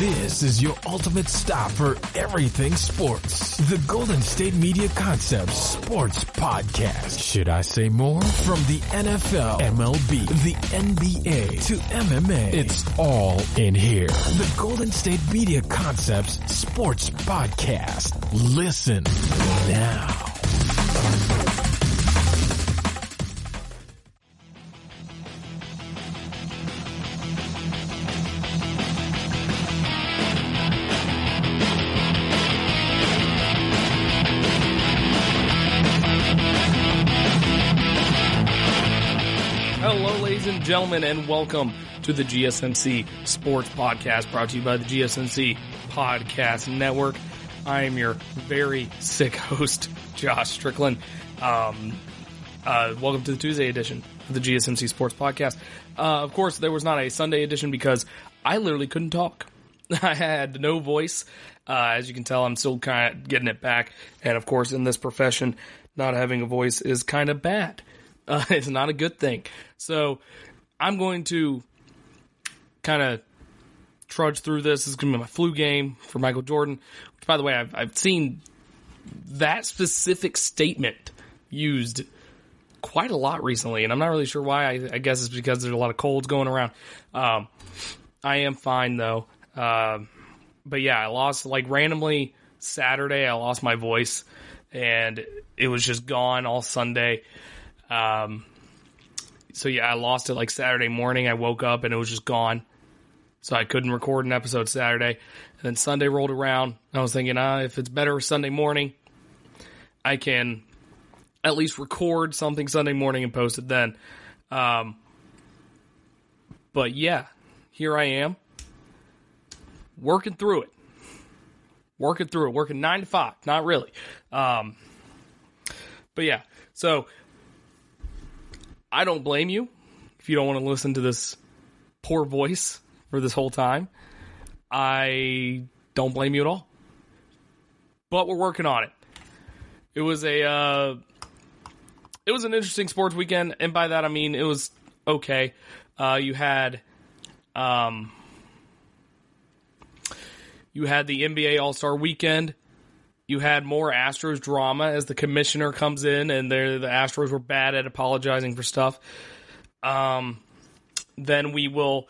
This is your ultimate stop for everything sports. The Golden State Media Concepts Sports Podcast. Should I say more? From the NFL, MLB, the NBA to MMA, it's all in here. The Golden State Media Concepts Sports Podcast. Listen now. Gentlemen, and welcome to the GSMC Sports Podcast, brought to you by the GSMC Podcast Network. I am your very sick host, Josh Strickland. Welcome to the Tuesday edition of the GSMC Sports Podcast. Of course, there was not a Sunday edition because I literally couldn't talk. I had no voice. As you can tell, I'm still kind of getting it back. And of course, in this profession, not having a voice is kind of bad. It's not a good thing. So I'm going to kind of trudge through this. This is going to be my flu game for Michael Jordan. Which, by the way, I've seen that specific statement used quite a lot recently, and I'm not really sure why. I guess it's because there's a lot of colds going around. I am fine, though. But yeah, I lost, randomly Saturday, I lost my voice, and it was just gone all Sunday. So yeah, I lost it Saturday morning. I woke up and it was just gone. So I couldn't record an episode Saturday. And then Sunday rolled around. And I was thinking, if it's better Sunday morning, I can at least record something Sunday morning and post it then. But yeah, here I am. Working through it. Working 9 to 5. Not really. But yeah, so I don't blame you if you don't want to listen to this poor voice for this whole time. I don't blame you at all. But we're working on it. It was an interesting sports weekend, and by that I mean it was okay. You had the NBA All-Star Weekend. You had more Astros drama as the commissioner comes in, and the Astros were bad at apologizing for stuff. Then we will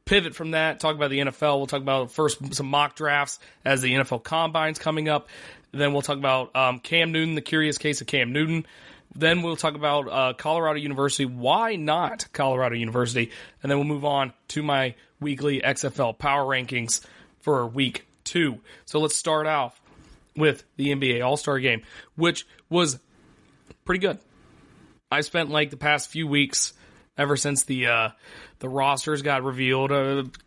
pivot from that, talk about the NFL. We'll talk about first some mock drafts as the NFL Combine's coming up. Then we'll talk about Cam Newton, the curious case of Cam Newton. Then we'll talk about Colorado University. Why not Colorado University? And then we'll move on to my weekly XFL Power Rankings for week 2. So let's start off with the NBA All-Star Game, which was pretty good. I spent the past few weeks, ever since the rosters got revealed,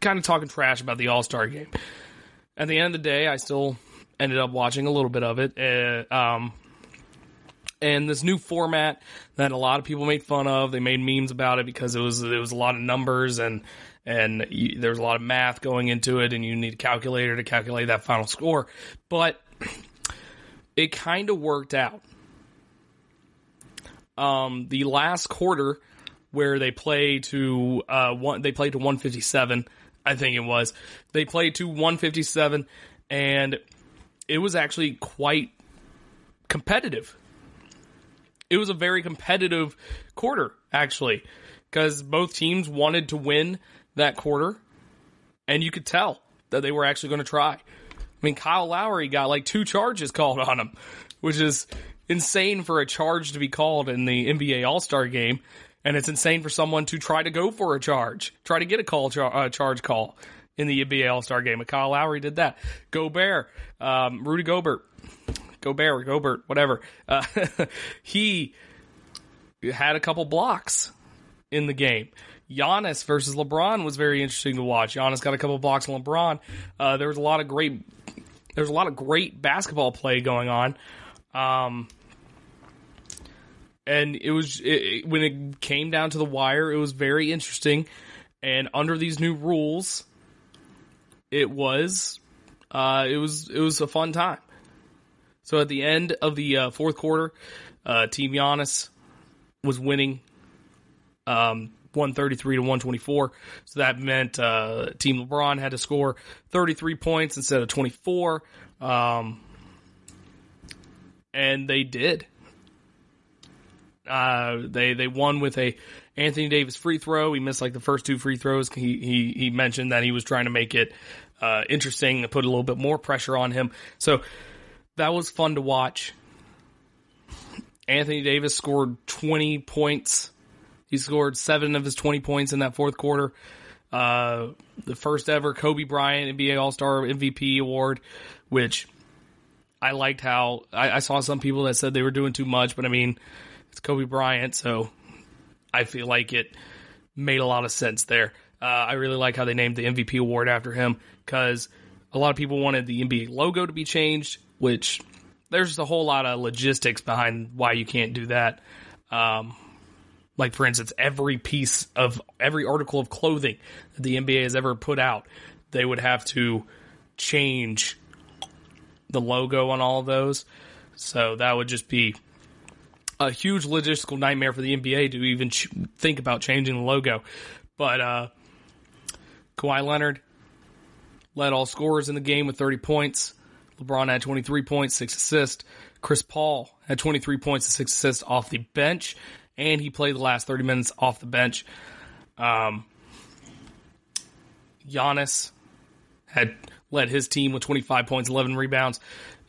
kind of talking trash about the All-Star Game. At the end of the day, I still ended up watching a little bit of it. And this new format that a lot of people made fun of, they made memes about it because it was a lot of numbers and there's a lot of math going into it, and you need a calculator to calculate that final score. But it kind of worked out. The last quarter, where they played to 157, I think it was. They played to 157, and it was actually quite competitive. It was a very competitive quarter, actually, because both teams wanted to win that quarter, and you could tell that they were actually going to try. I mean, Kyle Lowry got 2 charges called on him, which is insane for a charge to be called in the NBA All-Star Game, and it's insane for someone to try to go for a charge, try to get a charge call in the NBA All-Star Game. And Kyle Lowry did that. Gobert, Rudy Gobert, whatever. He had a couple blocks in the game. Giannis versus LeBron was very interesting to watch. Giannis got a couple blocks on LeBron. There was a lot of great basketball play going on. And when it came down to the wire, it was very interesting. And under these new rules, it was a fun time. So at the end of the fourth quarter, Team Giannis was winning. 133 to 124. So that meant Team LeBron had to score 33 points instead of 24. And they did. They won with a Anthony Davis free throw. He missed like the first two free throws. He mentioned that he was trying to make it interesting and put a little bit more pressure on him. So that was fun to watch. Anthony Davis scored 20 points. He scored 7 of his 20 points in that fourth quarter. The first ever Kobe Bryant NBA All-Star MVP award, which I liked how I saw some people that said they were doing too much, but I mean, it's Kobe Bryant, so I feel like it made a lot of sense there. I really like how they named the MVP award after him, because a lot of people wanted the NBA logo to be changed, which there's just a whole lot of logistics behind why you can't do that. Like, for instance, every article of clothing that the NBA has ever put out, they would have to change the logo on all of those. So that would just be a huge logistical nightmare for the NBA to even think about changing the logo. But Kawhi Leonard led all scorers in the game with 30 points. LeBron had 23 points, 6 assists. Chris Paul had 23 points and 6 assists off the bench, and he played the last 30 minutes off the bench. Giannis had led his team with 25 points, 11 rebounds.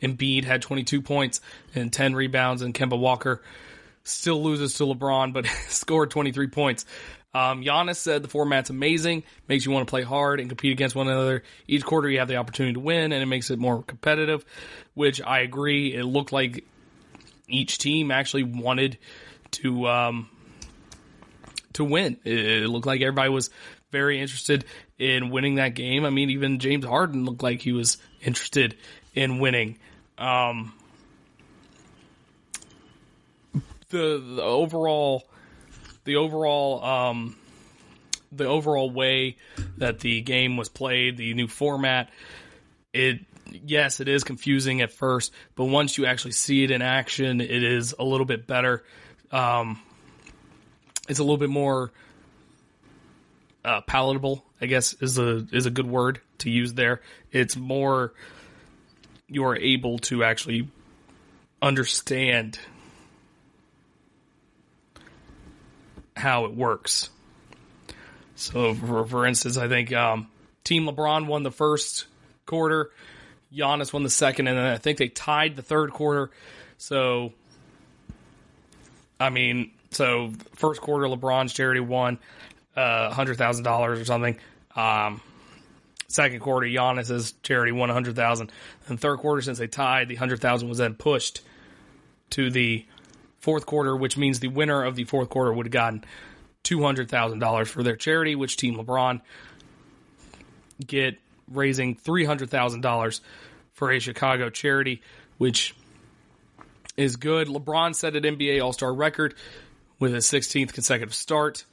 Embiid had 22 points and 10 rebounds, and Kemba Walker still loses to LeBron, but scored 23 points. Giannis said the format's amazing, makes you want to play hard and compete against one another. Each quarter you have the opportunity to win, and it makes it more competitive, which I agree. It looked like each team actually wanted to win. It looked like everybody was very interested in winning that game. I mean, even James Harden looked like he was interested in winning. The overall way that the game was played, the new format, yes, it is confusing at first, but once you actually see it in action, it is a little bit better. It's a little bit more palatable, I guess is a good word to use there. It's more, you're able to actually understand how it works. So, for instance, I think Team LeBron won the first quarter, Giannis won the second, and then I think they tied the third quarter. So, first quarter, LeBron's charity won $100,000 or something. Second quarter, Giannis's charity won $100,000. And third quarter, since they tied, the $100,000 was then pushed to the fourth quarter, which means the winner of the fourth quarter would have gotten $200,000 for their charity, which Team LeBron raising $300,000 for a Chicago charity, which is good. LeBron set an NBA All-Star record with his 16th consecutive start.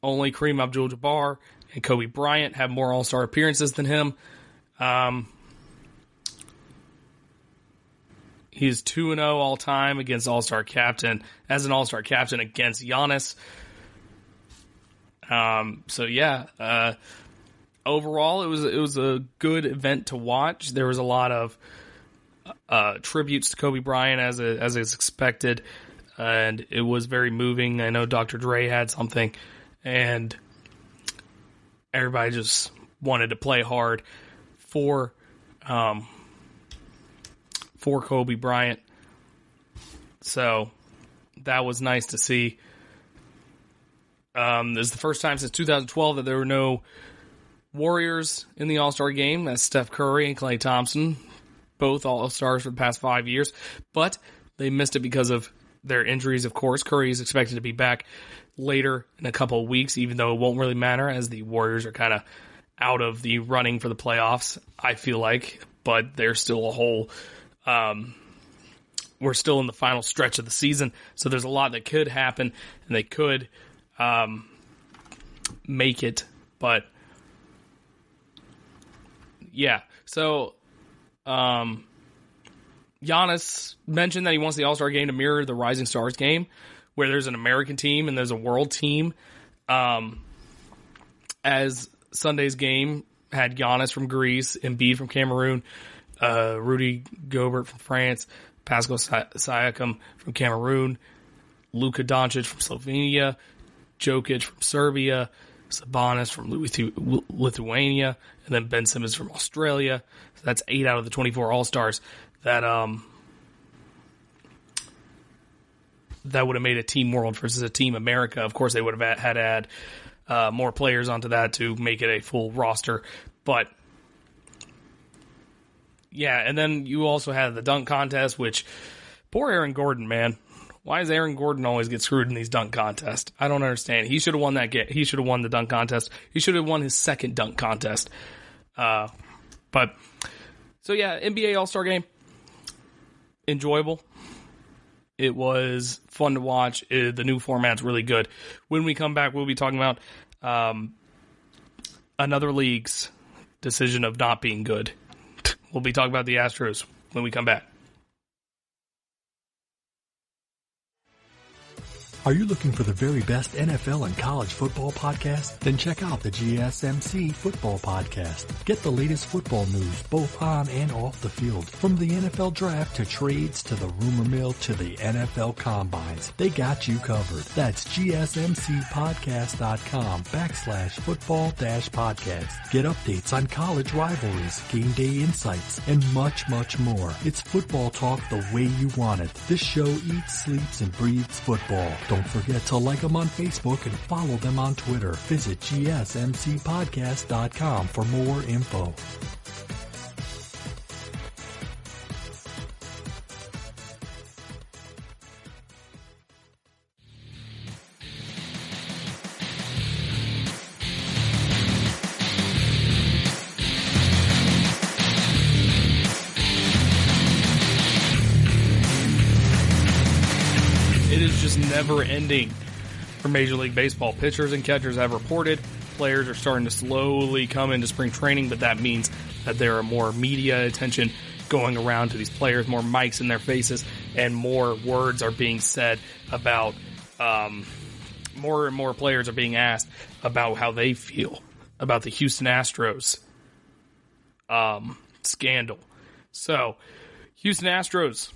Only Kareem Abdul-Jabbar and Kobe Bryant have more All-Star appearances than him. He's 2-0 all time against All-Star captain, as an All-Star captain against Giannis. Overall, it was a good event to watch. There was a lot of tributes to Kobe Bryant as is expected, and it was very moving. I know Dr. Dre had something, and everybody just wanted to play hard for Kobe Bryant. So that was nice to see. This is the first time since 2012 that there were no Warriors in the All-Star game. That's Steph Curry and Klay Thompson, both All-Stars for the past 5 years. But they missed it because of their injuries, of course. Curry is expected to be back later in a couple of weeks, even though it won't really matter as the Warriors are kind of out of the running for the playoffs, I feel like. But there's still a whole... we're still in the final stretch of the season, so there's a lot that could happen, and they could make it. But yeah, so Giannis mentioned that he wants the All-Star game to mirror the Rising Stars game, where there's an American team and there's a world team. As Sunday's game had Giannis from Greece, Embiid from Cameroon, Rudy Gobert from France, Pascal Siakam from Cameroon, Luka Doncic from Slovenia, Jokic from Serbia, Sabonis from Lithuania, and then Ben Simmons from Australia. So that's 8 out of the 24 All-Stars that would have made a Team World versus a Team America. Of course, they would have had to add more players onto that to make it a full roster. But, yeah, and then you also had the dunk contest, which, poor Aaron Gordon, man. Why does Aaron Gordon always get screwed in these dunk contests? I don't understand. He should have won that game. He should have won the dunk contest. He should have won his second dunk contest. So yeah, NBA All-Star Game. Enjoyable. It was fun to watch. The new format's really good. When we come back, we'll be talking about another league's decision of not being good. We'll be talking about the Astros when we come back. Are you looking for the very best NFL and college football podcast? Then check out the GSMC Football Podcast. Get the latest football news both on and off the field. From the NFL Draft to trades to the rumor mill to the NFL Combines. They got you covered. That's GSMCpodcast.com/football-podcast. Get updates on college rivalries, game day insights, and much, much more. It's football talk the way you want it. This show eats, sleeps, and breathes football. Don't forget to like them on Facebook and follow them on Twitter. Visit GSMCpodcast.com for more info. Never ending for Major League Baseball. Pitchers and catchers have reported players are starting to slowly come into spring training, but that means that there are more media attention going around to these players, more mics in their faces, and more words are being said about more and more players are being asked about how they feel about the Houston Astros scandal. So, Houston Astros,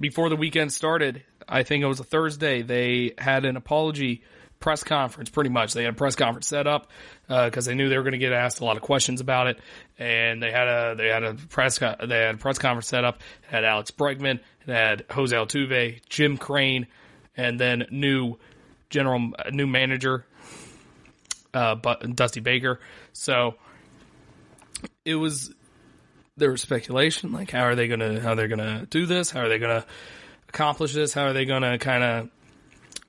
before the weekend started, I think it was a Thursday, they had an apology press conference, pretty much. They had a press conference set up because they knew they were going to get asked a lot of questions about it, and they had a press conference set up. It had Alex Bregman, it had Jose Altuve, Jim Crane, and then new manager Dusty Baker. So there was speculation, like how they're gonna do this, how are they gonna accomplish this, how are they gonna kind of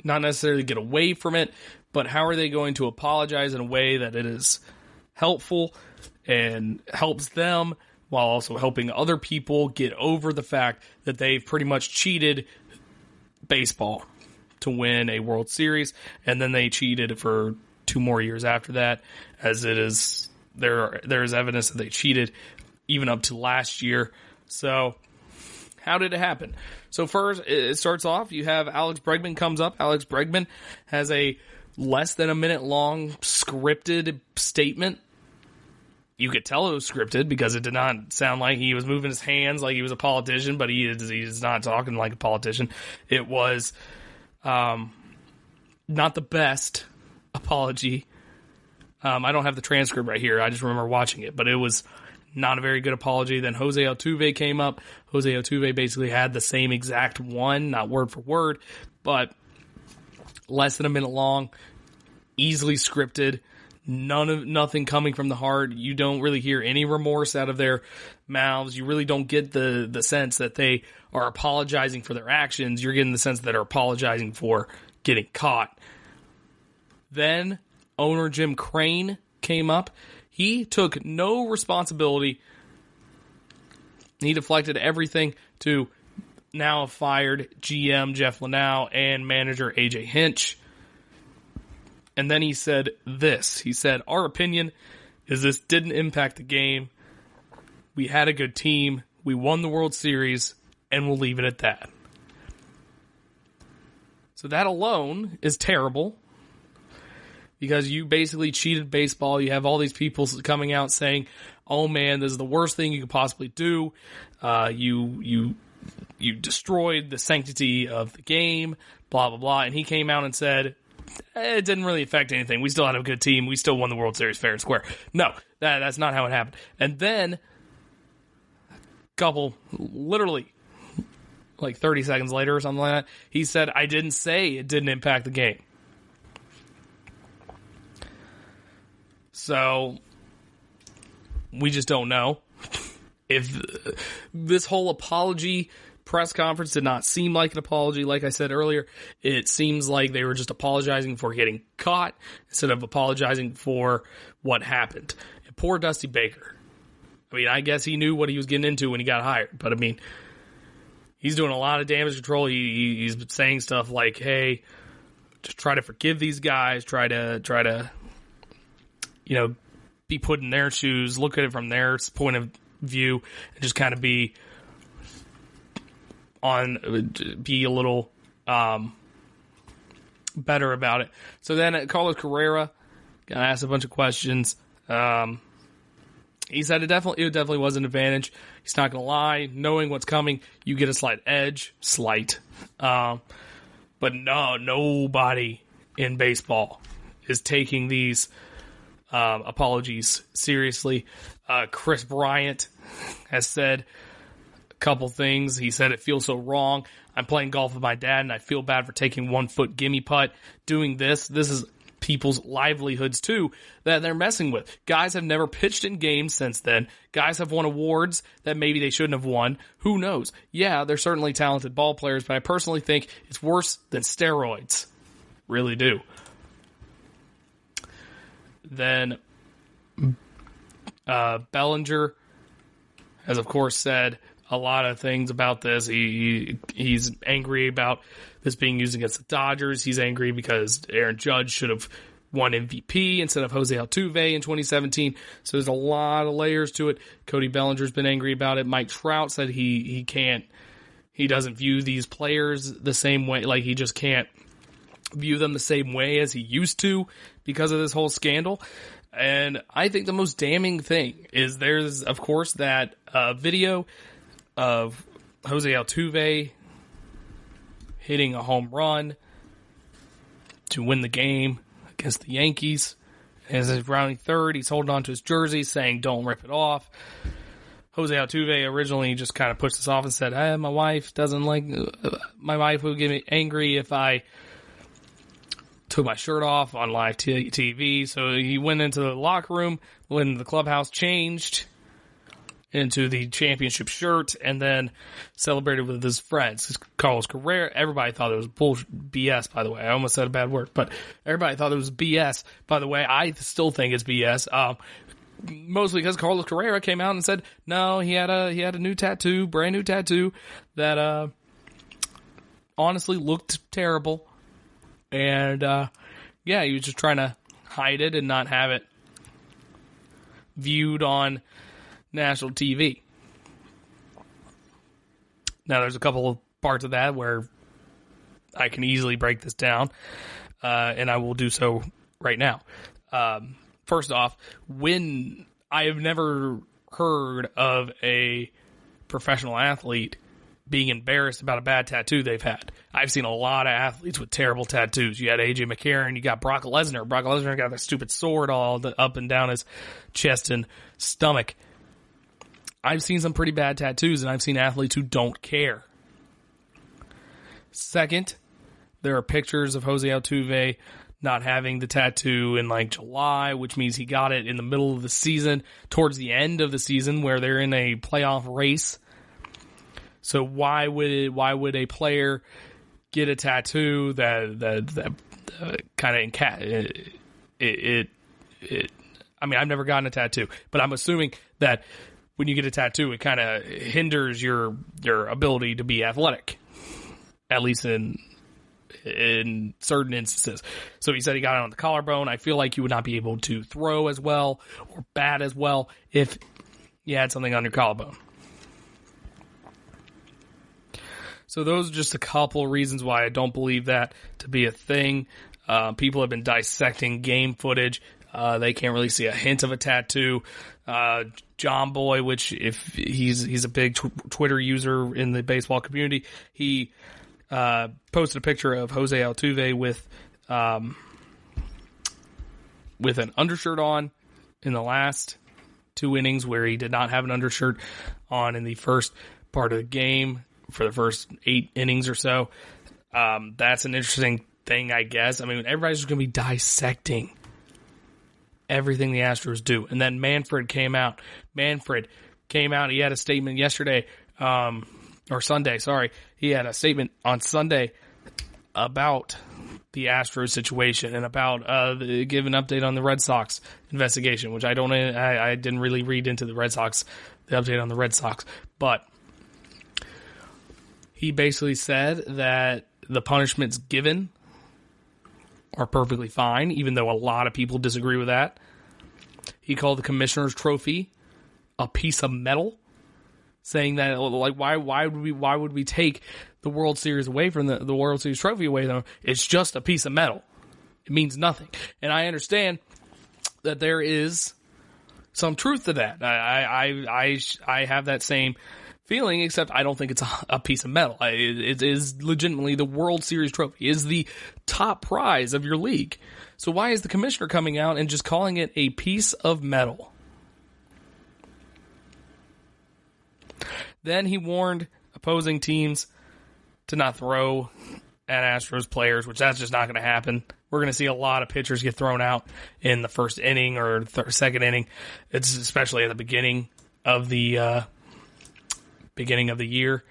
not necessarily get away from it, but how are they going to apologize in a way that it is helpful and helps them while also helping other people get over the fact that they've pretty much cheated baseball to win a World Series, and then they cheated for 2 more years after that, as it is there is evidence that they cheated even up to last year. So how did it happen? So first, it starts off, you have Alex Bregman comes up. Alex Bregman has a less than a minute long scripted statement. You could tell it was scripted because it did not sound like he was moving his hands like he was a politician, but he is not talking like a politician. It was not the best apology. I don't have the transcript right here. I just remember watching it, but it was not a very good apology. Then Jose Altuve came up. Jose Altuve basically had the same exact one, not word for word, but less than a minute long, easily scripted, nothing coming from the heart. You don't really hear any remorse out of their mouths. You really don't get the sense that they are apologizing for their actions. You're getting the sense that they're apologizing for getting caught. Then owner Jim Crane came up. He took no responsibility. He deflected everything to now fired GM Jeff Linnell and manager AJ Hinch. And then he said this. He said, our opinion is this didn't impact the game. We had a good team. We won the World Series, and we'll leave it at that. So that alone is terrible. because you basically cheated baseball. You have all these people coming out saying, oh man, this is the worst thing you could possibly do. You destroyed the sanctity of the game, blah, blah, blah. And he came out and said, it didn't really affect anything. We still had a good team. We still won the World Series fair and square. No, that's not how it happened. And then literally like 30 seconds later or something like that, he said, I didn't say it didn't impact the game. So we just don't know. If this whole apology press conference did not seem like an apology, like I said earlier, it seems like they were just apologizing for getting caught instead of apologizing for what happened. And poor Dusty Baker. I mean, I guess he knew what he was getting into when he got hired, but I mean, he's doing a lot of damage control. He's been saying stuff like, hey, just try to forgive these guys, try to, be put in their shoes, look at it from their point of view, and just kind of be a little better about it. So then Carlos Carrera got asked a bunch of questions. He said it definitely was an advantage. He's not going to lie. Knowing what's coming, you get a slight edge. But nobody in baseball is taking these apologies seriously. Chris Bryant has said a couple things. He said, it feels so wrong. I'm playing golf with my dad, and I feel bad for taking 1 foot gimme putt. Doing this is people's livelihoods, too, that they're messing with. Guys have never pitched in games since then. Guys have won awards that maybe they shouldn't have won. Who knows? Yeah, they're certainly talented ball players, but I personally think it's worse than steroids. Really do. Then Bellinger has, of course, said a lot of things about this. He's angry about this being used against the Dodgers. He's angry because Aaron Judge should have won MVP instead of Jose Altuve in 2017. So there's a lot of layers to it. Cody Bellinger's been angry about it. Mike Trout said he doesn't view these players the same way. Like, he just can't view them the same way as he used to because of this whole scandal. And I think the most damning thing is there's, of course, that video of Jose Altuve hitting a home run to win the game against the Yankees. As he's rounding third, he's holding on to his jersey saying, don't rip it off. Jose Altuve originally just kind of pushed this off and said, my wife would get me angry if I took my shirt off on live TV. So he went into the locker room, went into the clubhouse, changed into the championship shirt, and then celebrated with his friends. Carlos Carrera, everybody thought it was BS, by the way. I almost said a bad word, but everybody thought it was BS. By the way, I still think it's BS. Mostly because Carlos Carrera came out and said, no, he had a new tattoo, brand new tattoo, that honestly looked terrible. And, he was just trying to hide it and not have it viewed on national TV. Now, there's a couple of parts of that where I can easily break this down, and I will do so right now. First off, when I have never heard of a professional athlete being embarrassed about a bad tattoo they've had. I've seen a lot of athletes with terrible tattoos. You had AJ McCarron, you got Brock Lesnar. Brock Lesnar got that stupid sword all up and down his chest and stomach. I've seen some pretty bad tattoos, and I've seen athletes who don't care. Second, there are pictures of Jose Altuve not having the tattoo in like July, which means he got it in the middle of the season, towards the end of the season where they're in a playoff race. So why would a player get a tattoo that kind of I mean, I've never gotten a tattoo, but I'm assuming that when you get a tattoo, it kind of hinders your ability to be athletic, at least in certain instances. So he said he got it on the collarbone. I feel like you would not be able to throw as well or bat as well if you had something on your collarbone. So those are just a couple of reasons why I don't believe that to be a thing. People have been dissecting game footage. They can't really see a hint of a tattoo. John Boy, which if he's a big Twitter user in the baseball community, he posted a picture of Jose Altuve with an undershirt on in the last 2 innings, where he did not have an undershirt on in the first part of the game for the first 8 innings or so. That's an interesting thing, I guess. I mean, everybody's just going to be dissecting everything the Astros do. And then Manfred came out. He had a statement yesterday, or Sunday, sorry. He had a statement on Sunday about the Astros situation and about give an update on the Red Sox investigation, which I didn't really read into the update on the Red Sox. But he basically said that the punishments given are perfectly fine, even though a lot of people disagree with that. He called the commissioner's trophy a piece of metal, saying that, like, why would we take the World Series away from the World Series trophy away from them? It's just a piece of metal. It means nothing. And I understand that there is some truth to that. I have that same feeling, except I don't think it's a piece of metal. It is legitimately the World Series trophy is the top prize of your league. So why is the commissioner coming out and just calling it a piece of metal? Then he warned opposing teams to not throw at Astros players, which that's just not going to happen. We're going to see a lot of pitchers get thrown out in the first inning or second inning. It's especially at the beginning of the year,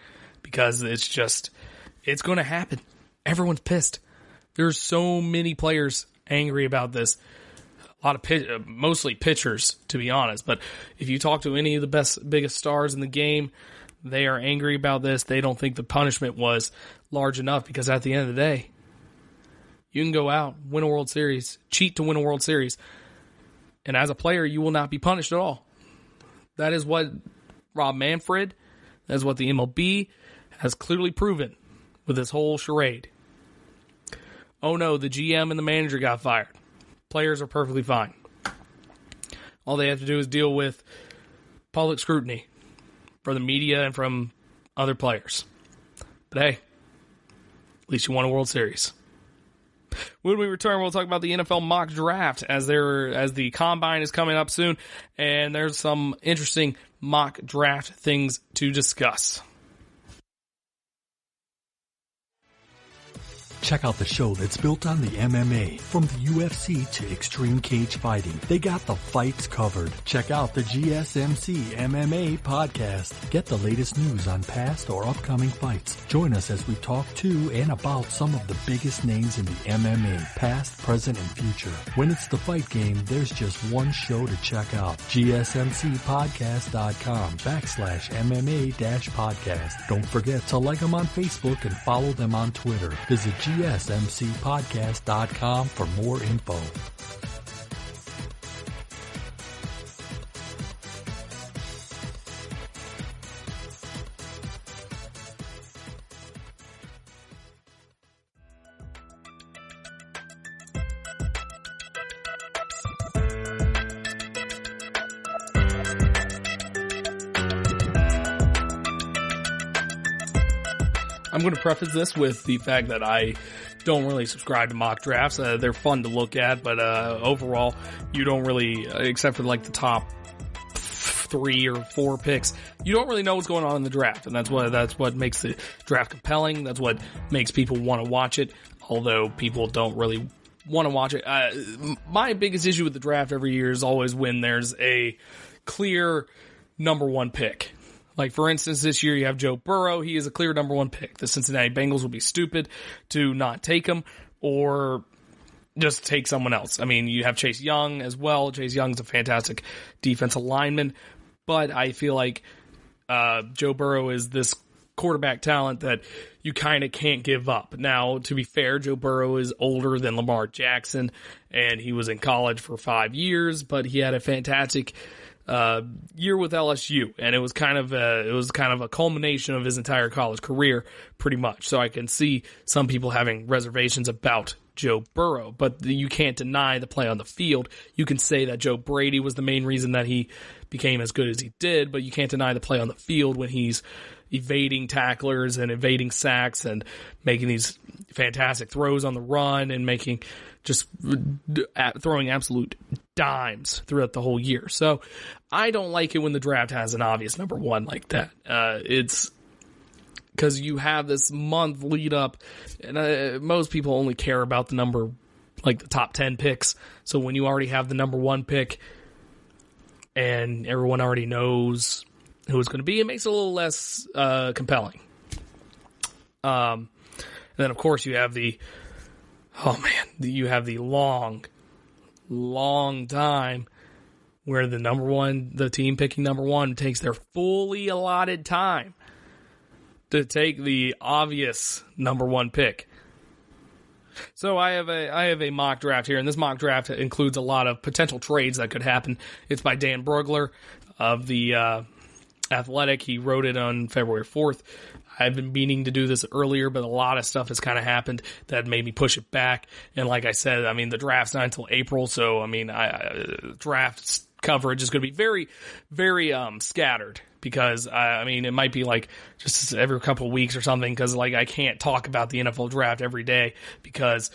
because it's going to happen. Everyone's pissed. There's so many players angry about this. A lot of mostly pitchers, to be honest. But if you talk to any of the biggest stars in the game, they are angry about this. They don't think the punishment was large enough, because at the end of the day, you can go out, win a World Series, cheat to win a World Series, and as a player, you will not be punished at all. That is what Rob Manfred, that's what the MLB has clearly proven with this whole charade. Oh no, the GM and the manager got fired. Players are perfectly fine. All they have to do is deal with public scrutiny from the media and from other players. But hey, at least you won a World Series. When we return, we'll talk about the NFL mock draft as the combine is coming up soon, and there's some interesting mock draft things to discuss. Check out the show that's built on the MMA, from the UFC to extreme cage fighting. They got the fights covered. Check out the GSMC MMA podcast. Get the latest news on past or upcoming fights. Join us as we talk to and about some of the biggest names in the MMA, past, present, and future. When it's the fight game, there's just one show to check out. GSMCpodcast.com/MMA-podcast. Don't forget to like them on Facebook and follow them on Twitter. Visit GSMCpodcast.com for more info. I'm going to preface this with the fact that I don't really subscribe to mock drafts. They're fun to look at, but overall, you don't really, except for like the top 3 or 4 picks, you don't really know what's going on in the draft, and that's what makes the draft compelling. That's what makes people want to watch it, although people don't really want to watch it. My biggest issue with the draft every year is always when there's a clear number 1 pick. Like, for instance, this year you have Joe Burrow. He is a clear number 1 pick. The Cincinnati Bengals would be stupid to not take him or just take someone else. I mean, you have Chase Young as well. Chase Young's a fantastic defensive lineman, but I feel like Joe Burrow is this quarterback talent that you kind of can't give up. Now, to be fair, Joe Burrow is older than Lamar Jackson, and he was in college for 5 years, but he had a fantastic year with LSU, and it was kind of a culmination of his entire college career, pretty much. So I can see some people having reservations about Joe Burrow. But you can't deny the play on the field. You can say that Joe Brady was the main reason that he became as good as he did, but you can't deny the play on the field when he's evading tacklers and evading sacks and making these fantastic throws on the run and throwing absolute dimes throughout the whole year. So I don't like it when the draft has an obvious number one like that. It's because you have this month lead up, and most people only care about the number, like the top 10 picks. So when you already have the number one pick and everyone already knows who it's going to be, it makes it a little less compelling. And then, of course, you have the long time where the team picking number one takes their fully allotted time to take the obvious number one pick. So I have a mock draft here, and this mock draft includes a lot of potential trades that could happen. It's by Dan Brugler of the Athletic. He wrote it on February 4th. I've been meaning to do this earlier, but a lot of stuff has kind of happened that made me push it back. And like I said, I mean, the draft's not until April, so I mean, draft coverage is going to be very, very scattered, because I mean, it might be like just every couple of weeks or something, because like I can't talk about the NFL draft every day, because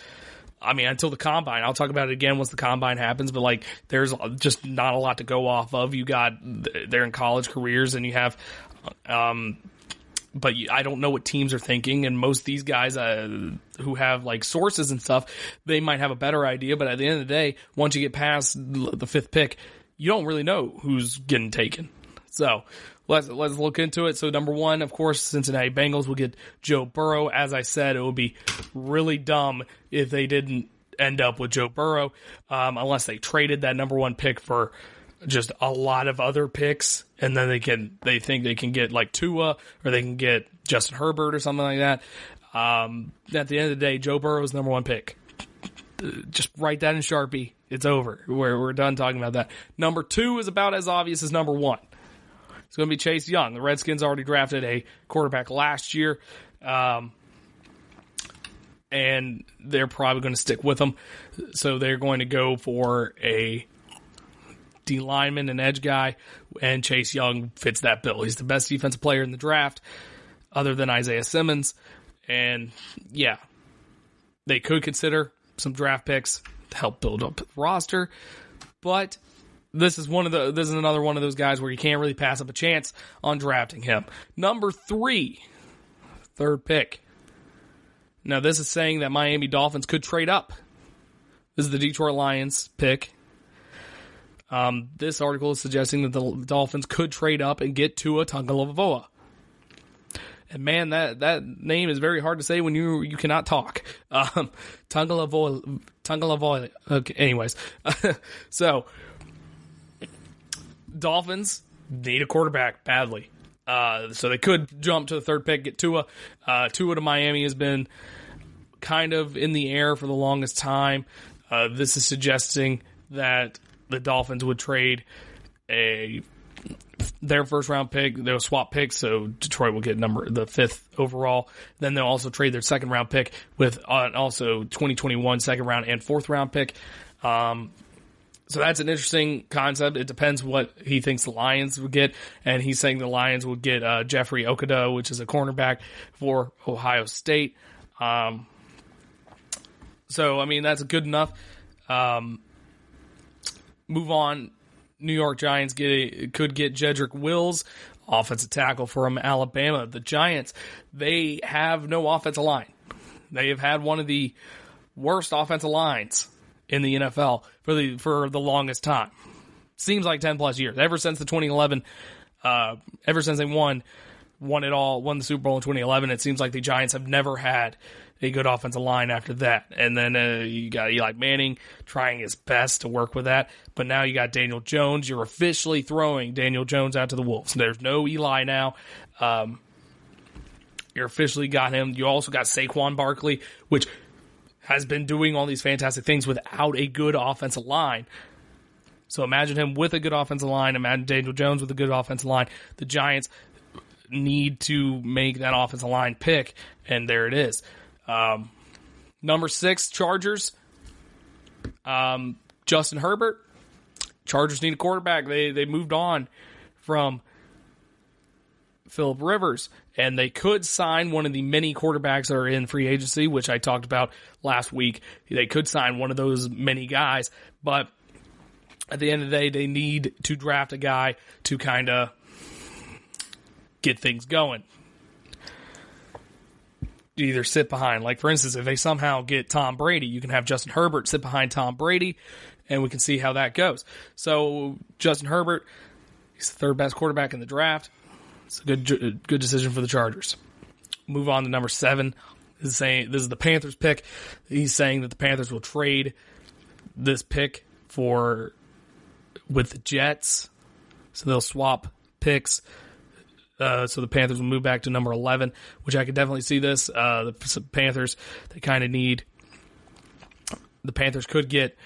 I mean, until the combine. I'll talk about it again once the combine happens, but like there's just not a lot to go off of. They're in college careers, and you have but I don't know what teams are thinking, and most of these guys who have like sources and stuff, they might have a better idea, but at the end of the day, once you get past the fifth pick, you don't really know who's getting taken. So let's look into it. So number one, of course, Cincinnati Bengals will get Joe Burrow. As I said, it would be really dumb if they didn't end up with Joe Burrow, unless they traded that number one pick for just a lot of other picks, and then they think they can get like Tua, or they can get Justin Herbert or something like that. At the end of the day, Joe Burrow is number one pick. Just write that in Sharpie. It's over. We're done talking about that. Number two is about as obvious as number one. It's going to be Chase Young. The Redskins already drafted a quarterback last year, and they're probably going to stick with him. So they're going to go for a D lineman, an edge guy, and Chase Young fits that bill. He's the best defensive player in the draft, other than Isaiah Simmons. And yeah, they could consider some draft picks to help build up the roster, but this is another one of those guys where you can't really pass up a chance on drafting him. Number 3, third pick. Now this is saying that Miami Dolphins could trade up. This is the Detroit Lions pick. This article is suggesting that the Dolphins could trade up and get Tua Tagovailoa. And man, that name is very hard to say when you cannot talk. Tagovailoa. Okay, anyways. So, Dolphins need a quarterback badly. So they could jump to the third pick, get Tua. Tua to Miami has been kind of in the air for the longest time. This is suggesting that the Dolphins would trade their first round pick. They'll swap picks, so Detroit will get the 5th overall. Then they'll also trade their second round pick with also 2021 second round and 4th round pick. So that's an interesting concept. It depends what he thinks the Lions would get, and he's saying the Lions would get Jeffrey Okudah, which is a cornerback for Ohio State. So I mean, that's good enough. Move on. New York Giants could get Jedrick Wills, offensive tackle from Alabama. The Giants, they have no offensive line. They have had one of the worst offensive lines in the NFL for the longest time. Seems like 10 plus years. Ever since the 2011, ever since they won it all, won the Super Bowl in 2011, it seems like the Giants have never had a good offensive line after that. And then you got Eli Manning trying his best to work with that. But now you got Daniel Jones. You're officially throwing Daniel Jones out to the Wolves. There's no Eli now. You're officially got him. You also got Saquon Barkley, which has been doing all these fantastic things without a good offensive line. So imagine him with a good offensive line. Imagine Daniel Jones with a good offensive line. The Giants need to make that offensive line pick, and there it is. Number 6, Chargers. Justin Herbert. Chargers need a quarterback. They moved on from Phillip Rivers, and they could sign one of the many quarterbacks that are in free agency, which I talked about last week. They could sign one of those many guys, but at the end of the day, they need to draft a guy to kind of get things going. You either sit behind, like for instance, if they somehow get Tom Brady, you can have Justin Herbert sit behind Tom Brady, and we can see how that goes. So Justin Herbert, he's the third best quarterback in the draft. It's a good decision for the Chargers. Move on to number 7. This is the Panthers pick. He's saying that the Panthers will trade this pick with the Jets, so they'll swap picks. So the Panthers will move back to number 11, which I could definitely see this. The Panthers, they kind of need. The Panthers could get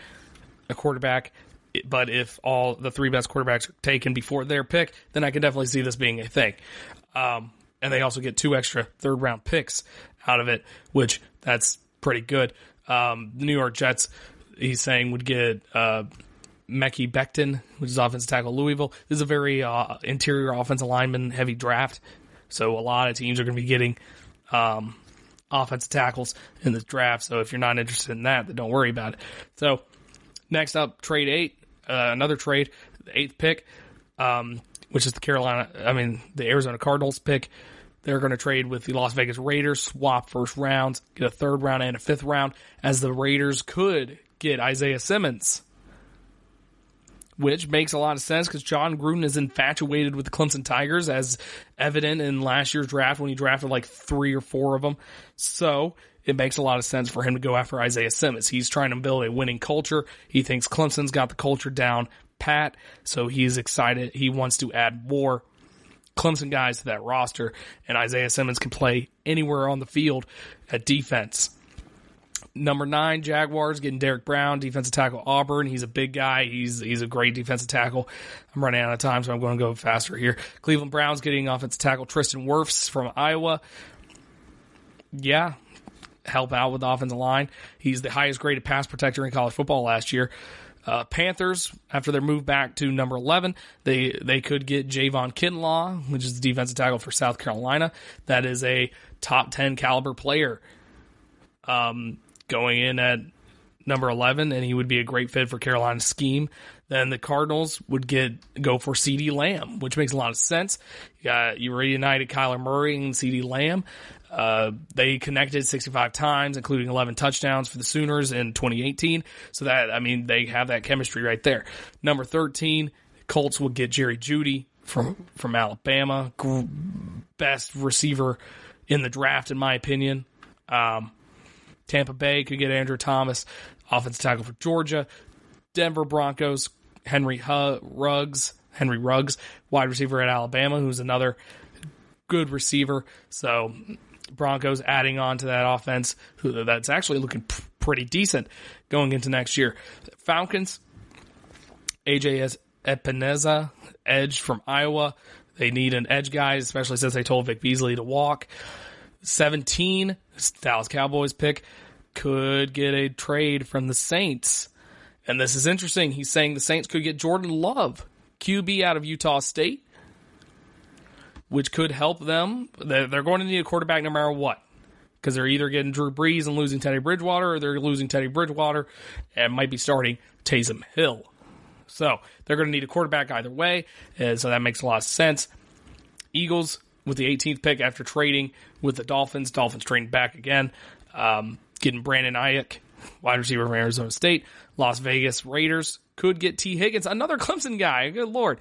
a quarterback, but if all the 3 best quarterbacks are taken before their pick, then I can definitely see this being a thing. And they also get 2 extra third-round picks out of it, which that's pretty good. The New York Jets, he's saying, would get Mekhi Becton, which is offensive tackle Louisville. This is a very interior offensive lineman-heavy draft, so a lot of teams are going to be getting offensive tackles in this draft. So if you're not interested in that, then don't worry about it. So next up, trade 8. Another trade, the 8th pick, which is the Arizona Cardinals pick. They're going to trade with the Las Vegas Raiders, swap first rounds, get a 3rd round and a 5th round, as the Raiders could get Isaiah Simmons, which makes a lot of sense because John Gruden is infatuated with the Clemson Tigers, as evident in last year's draft when he drafted like 3 or 4 of them. So it makes a lot of sense for him to go after Isaiah Simmons. He's trying to build a winning culture. He thinks Clemson's got the culture down pat, so he's excited. He wants to add more Clemson guys to that roster, and Isaiah Simmons can play anywhere on the field at defense. Number 9, Jaguars getting Derek Brown, defensive tackle Auburn. He's a big guy. He's a great defensive tackle. I'm running out of time, so I'm going to go faster here. Cleveland Browns getting offensive tackle Tristan Wirfs from Iowa. Yeah, help out with the offensive line. He's the highest graded pass protector in college football last year. Panthers, after their move back to number 11, they could get Javon Kinlaw, which is the defensive tackle for South Carolina. That is a top 10 caliber player going in at number 11, and he would be a great fit for Carolina's scheme. Then the Cardinals would go for CeeDee Lamb, which makes a lot of sense. You reunited Kyler Murray and CeeDee Lamb. They connected 65 times, including 11 touchdowns for the Sooners in 2018. So they have that chemistry right there. Number 13, Colts would get Jerry Jeudy from Alabama. Best receiver in the draft, in my opinion. Tampa Bay could get Andrew Thomas, offensive tackle for Georgia. Denver Broncos, Henry Ruggs, wide receiver at Alabama, who's another good receiver. So Broncos adding on to that offense that's actually looking pretty decent going into next year. Falcons, AJ Epineza, edge from Iowa. They need an edge guy, especially since they told Vic Beasley to walk. 17, Dallas Cowboys pick, could get a trade from the Saints. And this is interesting. He's saying the Saints could get Jordan Love, QB out of Utah State, which could help them. They're going to need a quarterback no matter what, because they're either getting Drew Brees and losing Teddy Bridgewater, or they're losing Teddy Bridgewater and might be starting Taysom Hill. So they're going to need a quarterback either way, and so that makes a lot of sense. Eagles with the 18th pick after trading with the Dolphins. Dolphins trading back again, getting Brandon Ayuk, wide receiver from Arizona State. Las Vegas Raiders could get T. Higgins, another Clemson guy. Good Lord.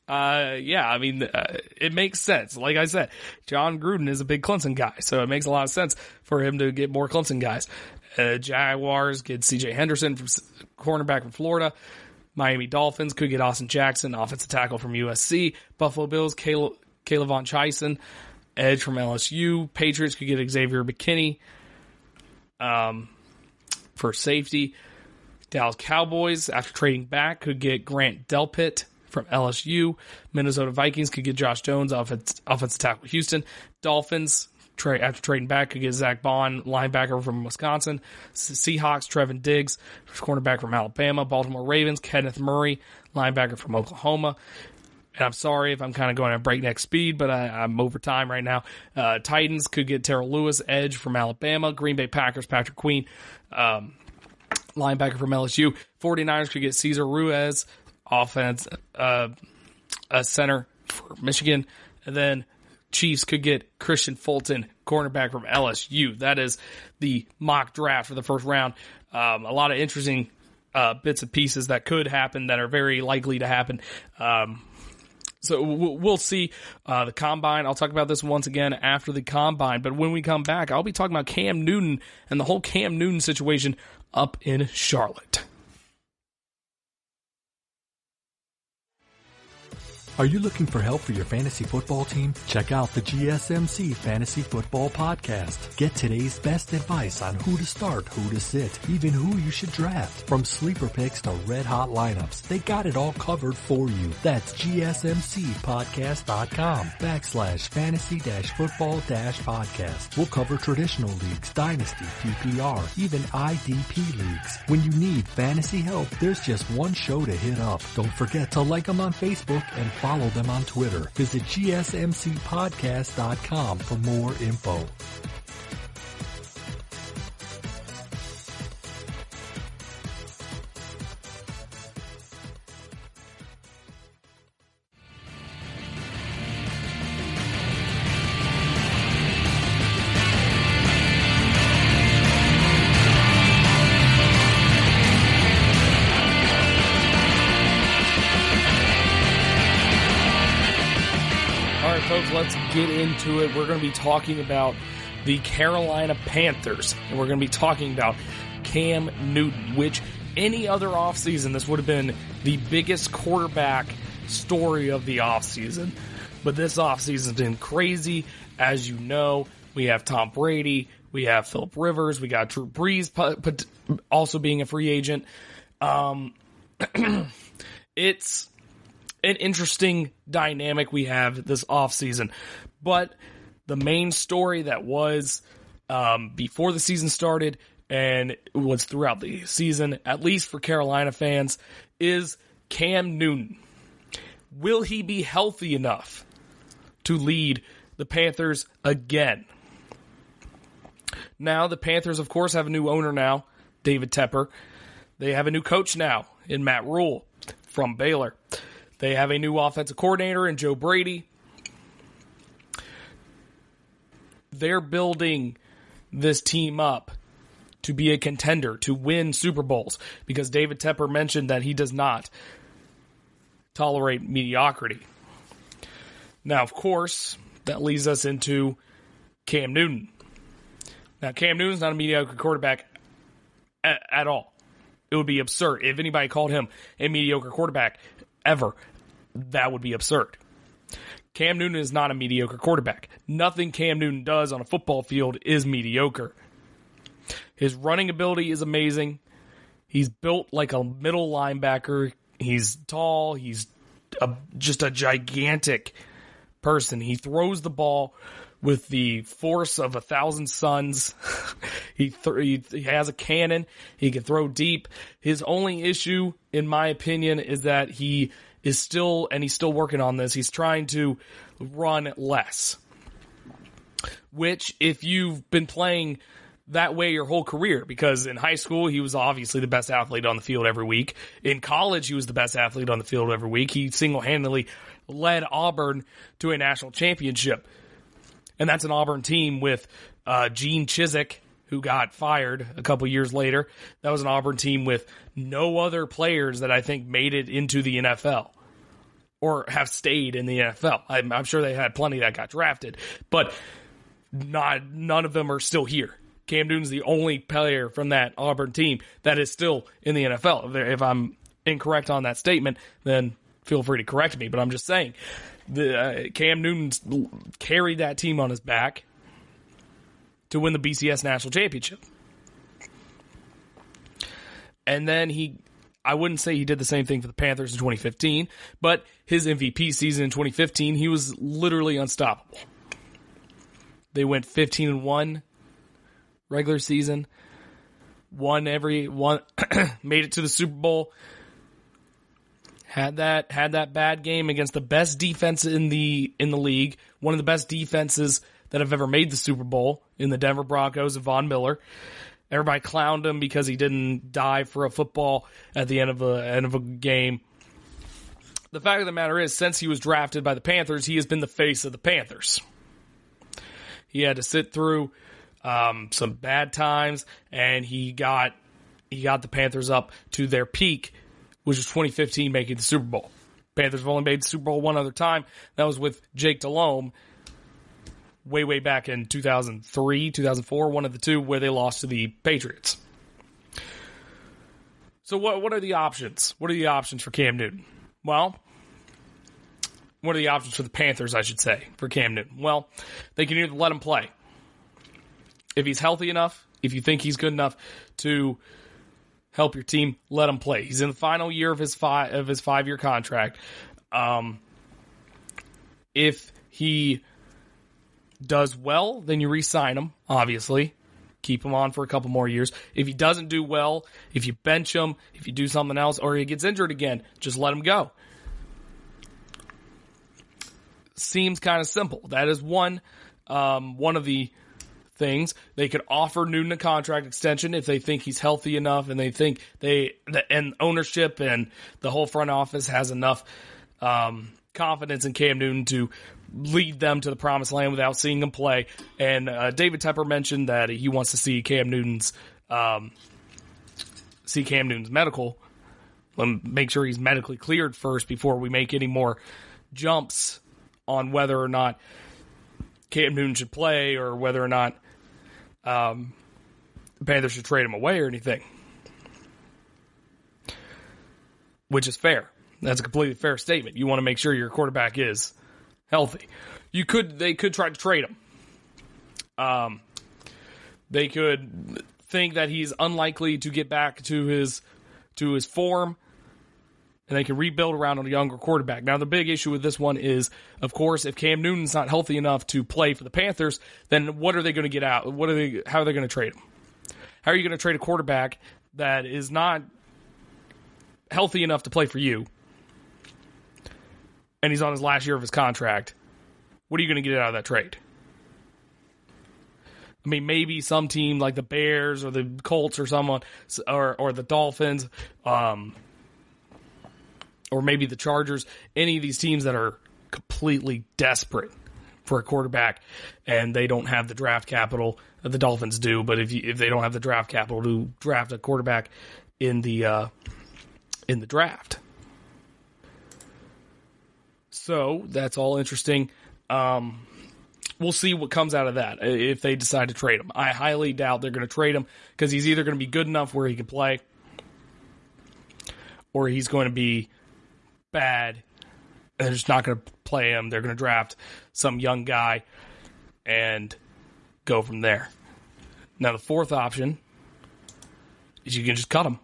It makes sense. Like I said, John Gruden is a big Clemson guy, so it makes a lot of sense for him to get more Clemson guys. Jaguars get C.J. Henderson, from cornerback from Florida. Miami Dolphins could get Austin Jackson, offensive tackle from USC. Buffalo Bills, Kayla Von Chison, edge from LSU. Patriots could get Xavier McKinney for safety. Dallas Cowboys, after trading back, could get Grant Delpit from LSU. Minnesota Vikings could get Josh Jones, offensive tackle Houston. Dolphins after trading back, could get Zach Bond, linebacker from Wisconsin. Seahawks, Trevin Diggs, cornerback from Alabama. Baltimore Ravens, Kenneth Murray, linebacker from Oklahoma. And I'm sorry if I'm kind of going at breakneck speed, but I'm over time right now. Titans could get Terrell Lewis, edge from Alabama. Green Bay Packers, Patrick Queen, linebacker from LSU. 49ers could get Cesar Ruiz, offense, a center for Michigan. And then Chiefs could get Christian Fulton, cornerback from LSU. That is the mock draft for the first round. A lot of interesting bits and pieces that could happen that are very likely to happen. So we'll see the Combine. I'll talk about this once again after the Combine. But when we come back, I'll be talking about Cam Newton and the whole Cam Newton situation up in Charlotte. Are you looking for help for your fantasy football team? Check out the GSMC Fantasy Football Podcast. Get today's best advice on who to start, who to sit, even who you should draft. From sleeper picks to red hot lineups, they got it all covered for you. That's GSMCpodcast.com/fantasy-football-podcast. We'll cover traditional leagues, dynasty, PPR, even IDP leagues. When you need fantasy help, there's just one show to hit up. Don't forget to like them on Facebook and follow them on Twitter. Visit GSMCpodcast.com for more info. Let's get into it. We're going to be talking about the Carolina Panthers, and we're going to be talking about Cam Newton, which any other offseason, this would have been the biggest quarterback story of the offseason. But this offseason has been crazy. As you know, we have Tom Brady, we have Phillip Rivers, we got Drew Brees also being a free agent. It's an interesting dynamic we have this offseason. But the main story that was before the season started and was throughout the season, at least for Carolina fans, is Cam Newton. Will he be healthy enough to lead the Panthers again? Now, the Panthers, of course, have a new owner now, David Tepper. They have a new coach now in Matt Rule from Baylor. They have a new offensive coordinator in Joe Brady. They're building this team up to be a contender, to win Super Bowls, because David Tepper mentioned that he does not tolerate mediocrity. Now, of course, that leads us into Cam Newton. Now, Cam Newton's not a mediocre quarterback at all. It would be absurd. If anybody called him a mediocre quarterback ever, that would be absurd. Cam Newton is not a mediocre quarterback. Nothing Cam Newton does on a football field is mediocre. His running ability is amazing. He's built like a middle linebacker. He's tall. He's just a gigantic person. He throws the ball with the force of 1,000 suns. He has a cannon. He can throw deep. His only issue, in my opinion, is that he's still working on this, he's trying to run less. Which, if you've been playing that way your whole career, because in high school, he was obviously the best athlete on the field every week. In college, he was the best athlete on the field every week. He single-handedly led Auburn to a national championship. And that's an Auburn team with Gene Chizik, who got fired a couple years later. That was an Auburn team with no other players that I think made it into the NFL or have stayed in the NFL. I'm sure they had plenty that got drafted, but none of them are still here. Cam Newton's the only player from that Auburn team that is still in the NFL. If I'm incorrect on that statement, then feel free to correct me, but I'm just saying. Cam Newton carried that team on his back to win the BCS National Championship. And then I wouldn't say he did the same thing for the Panthers in 2015, but his MVP season in 2015, he was literally unstoppable. They went 15-1 regular season. Won every one, made it to the Super Bowl. Had that bad game against the best defense in the league, one of the best defenses that have ever made the Super Bowl in the Denver Broncos of Von Miller. Everybody clowned him because he didn't dive for a football at the end of a game. The fact of the matter is, since he was drafted by the Panthers, he has been the face of the Panthers. He had to sit through some bad times, and he got the Panthers up to their peak, which was 2015, making the Super Bowl. Panthers have only made the Super Bowl one other time. That was with Jake Delhomme way back in 2003, 2004, one of the two, where they lost to the Patriots. So what are the options? What are the options for Cam Newton? Well, what are the options for the Panthers, I should say, for Cam Newton? Well, they can either let him play. If he's healthy enough, if you think he's good enough to help your team, let him play. He's in the final year of his 5-year contract. If he does well, then you re-sign him, obviously. Keep him on for a couple more years. If he doesn't do well, if you bench him, if you do something else, or he gets injured again, just let him go. Seems kind of simple. That is one of the things. They could offer Newton a contract extension if they think he's healthy enough, and they think and ownership and the whole front office has enough confidence in Cam Newton to lead them to the promised land without seeing him play. And David Tepper mentioned that he wants to see Cam Newton's medical, make sure he's medically cleared first before we make any more jumps on whether or not Cam Newton should play or whether or not the Panthers should trade him away or anything. Which is fair. That's a completely fair statement. You want to make sure your quarterback is healthy. They could try to trade him. They could think that he's unlikely to get back to his form, and they can rebuild around a younger quarterback. Now, the big issue with this one is, of course, if Cam Newton's not healthy enough to play for the Panthers, then what are they going to get out? How are they going to trade him? How are you going to trade a quarterback that is not healthy enough to play for you, and he's on his last year of his contract? What are you going to get out of that trade? I mean, maybe some team like the Bears or the Colts or someone, or the Dolphins, or maybe the Chargers, any of these teams that are completely desperate for a quarterback and they don't have the draft capital. The Dolphins do, but if they don't have the draft capital to draft a quarterback in the draft. So that's all interesting. We'll see what comes out of that if they decide to trade him. I highly doubt they're going to trade him because he's either going to be good enough where he can play or he's going to be bad and they're just not going to play him. They're going to draft some young guy and go from there. Now, the fourth option is you can just cut him.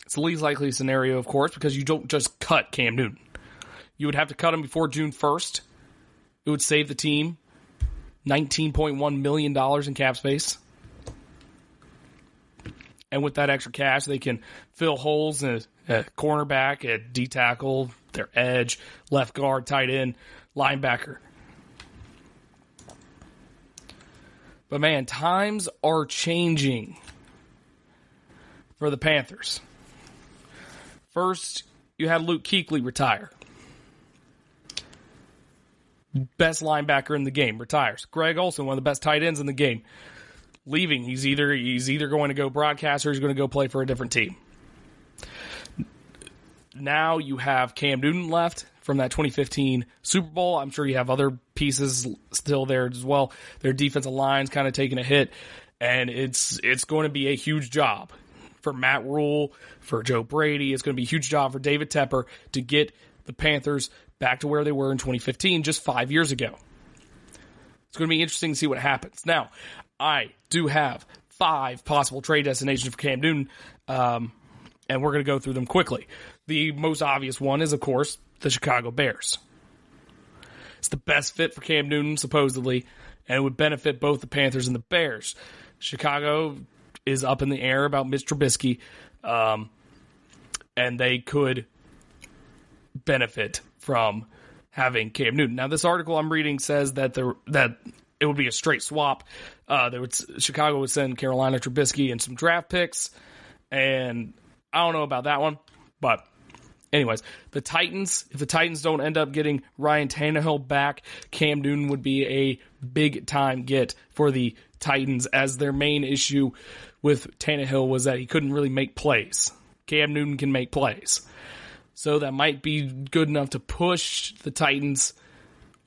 It's the least likely scenario, of course, because you don't just cut Cam Newton. You would have to cut him before June 1st. It would save the team $19.1 million in cap space. And with that extra cash, they can fill holes at cornerback, at D-tackle, their edge, left guard, tight end, linebacker. But man, times are changing for the Panthers. First, you had Luke Kuechly retire. Best linebacker in the game, retires. Greg Olsen, one of the best tight ends in the game, leaving. He's either going to go broadcast or he's going to go play for a different team. Now you have Cam Newton left from that 2015 Super Bowl. I'm sure you have other pieces still there as well. Their defensive line's kind of taking a hit, and it's going to be a huge job for Matt Rule, for Joe Brady. It's going to be a huge job for David Tepper to get the Panthers back to where they were in 2015, just 5 years ago. It's going to be interesting to see what happens. Now, I do have 5 possible trade destinations for Cam Newton, and we're going to go through them quickly. The most obvious one is, of course, the Chicago Bears. It's the best fit for Cam Newton, supposedly, and it would benefit both the Panthers and the Bears. Chicago is up in the air about Mitch Trubisky, and they could benefit from having Cam Newton. Now, this article I'm reading says that it would be a straight swap. Chicago would send Carolina Trubisky and some draft picks, and I don't know about that one, but anyways, if the Titans don't end up getting Ryan Tannehill back, Cam Newton would be a big-time get for the Titans, as their main issue with Tannehill was that he couldn't really make plays. Cam Newton can make plays. So that might be good enough to push the Titans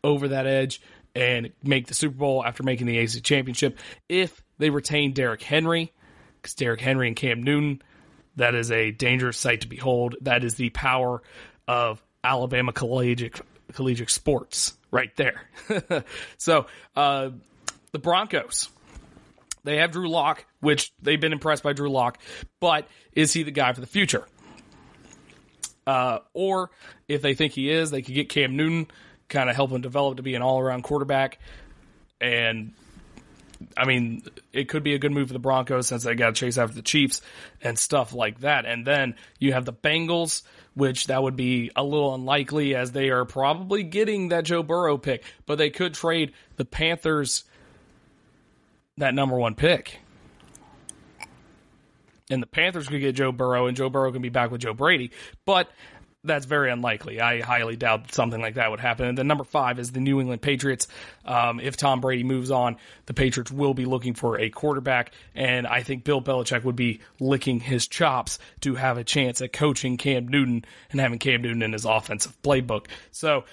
over that edge and make the Super Bowl after making the AFC Championship if they retain Derrick Henry, because Derrick Henry and Cam Newton, that is a dangerous sight to behold. That is the power of Alabama collegiate sports right there. So the Broncos, they have Drew Lock, which they've been impressed by Drew Lock, but is he the guy for the future? Or if they think he is, they could get Cam Newton, kind of help him develop to be an all-around quarterback. And, I mean, it could be a good move for the Broncos since they got to chase after the Chiefs and stuff like that. And then you have the Bengals, which that would be a little unlikely as they are probably getting that Joe Burrow pick. But they could trade the Panthers that number 1 pick. And the Panthers could get Joe Burrow, and Joe Burrow can be back with Joe Brady. But that's very unlikely. I highly doubt something like that would happen. And then number 5 is the New England Patriots. If Tom Brady moves on, the Patriots will be looking for a quarterback. And I think Bill Belichick would be licking his chops to have a chance at coaching Cam Newton and having Cam Newton in his offensive playbook. So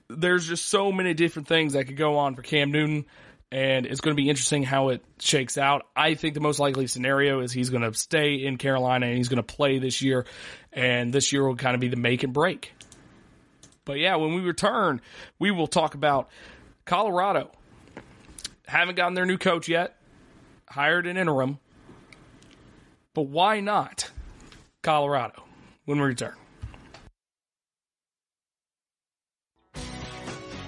there's just so many different things that could go on for Cam Newton. And it's going to be interesting how it shakes out. I think the most likely scenario is he's going to stay in Carolina and he's going to play this year. And this year will kind of be the make and break. But yeah, when we return, we will talk about Colorado. Haven't gotten their new coach yet. Hired an interim. But why not Colorado when we return?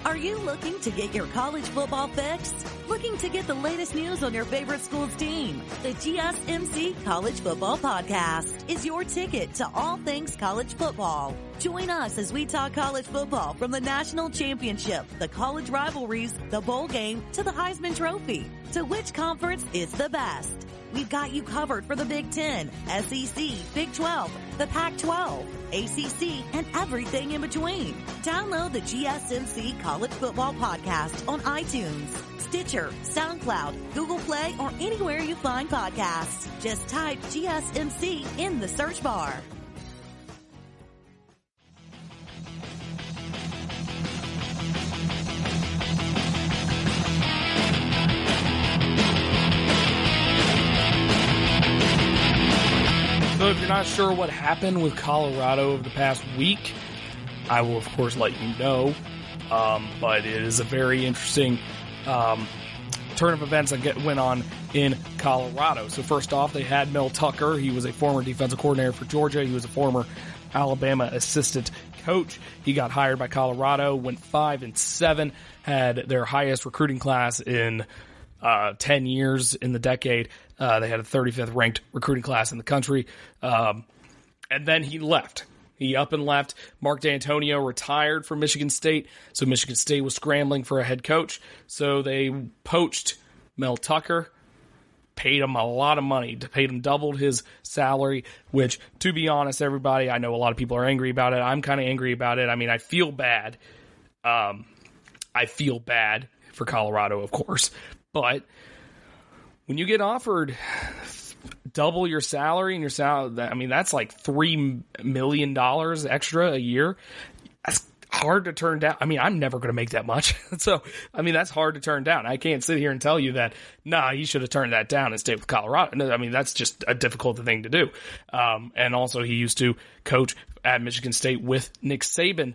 Are you looking to get your college football fix? Looking to get the latest news on your favorite school's team? The GSMC College Football Podcast is your ticket to all things college football. Join us as we talk college football from the national championship, the college rivalries, the bowl game, to the Heisman Trophy. To which conference is the best? We've got you covered for the Big Ten, SEC, Big 12, the Pac-12, ACC, and everything in between. Download the GSMC College Football Podcast on iTunes, Stitcher, SoundCloud, Google Play, or anywhere you find podcasts. Just type GSMC in the search bar. So if you're not sure what happened with Colorado over the past week, I will, of course, let you know. But it is a very interesting turn of events that went on in Colorado. So first off, they had Mel Tucker. He was a former defensive coordinator for Georgia. He was a former Alabama assistant coach. He got hired by Colorado, went 5-7, had their highest recruiting class in 10 years in the decade. They had a 35th ranked recruiting class in the country. And then he left. He up and left. Mark D'Antonio retired from Michigan State. So Michigan State was scrambling for a head coach. So they poached Mel Tucker, paid him a lot of money, paid him doubled his salary, which, to be honest, everybody, I know a lot of people are angry about it. I'm kind of angry about it. I mean, I feel bad. I feel bad for Colorado, of course. But when you get offered double your salary and your salary, I mean, that's like $3 million extra a year. That's hard to turn down. I mean, I'm never going to make that much. So, I mean, that's hard to turn down. I can't sit here and tell you that, he should have turned that down and stayed with Colorado. I mean, that's just a difficult thing to do. And also he used to coach at Michigan State with Nick Saban.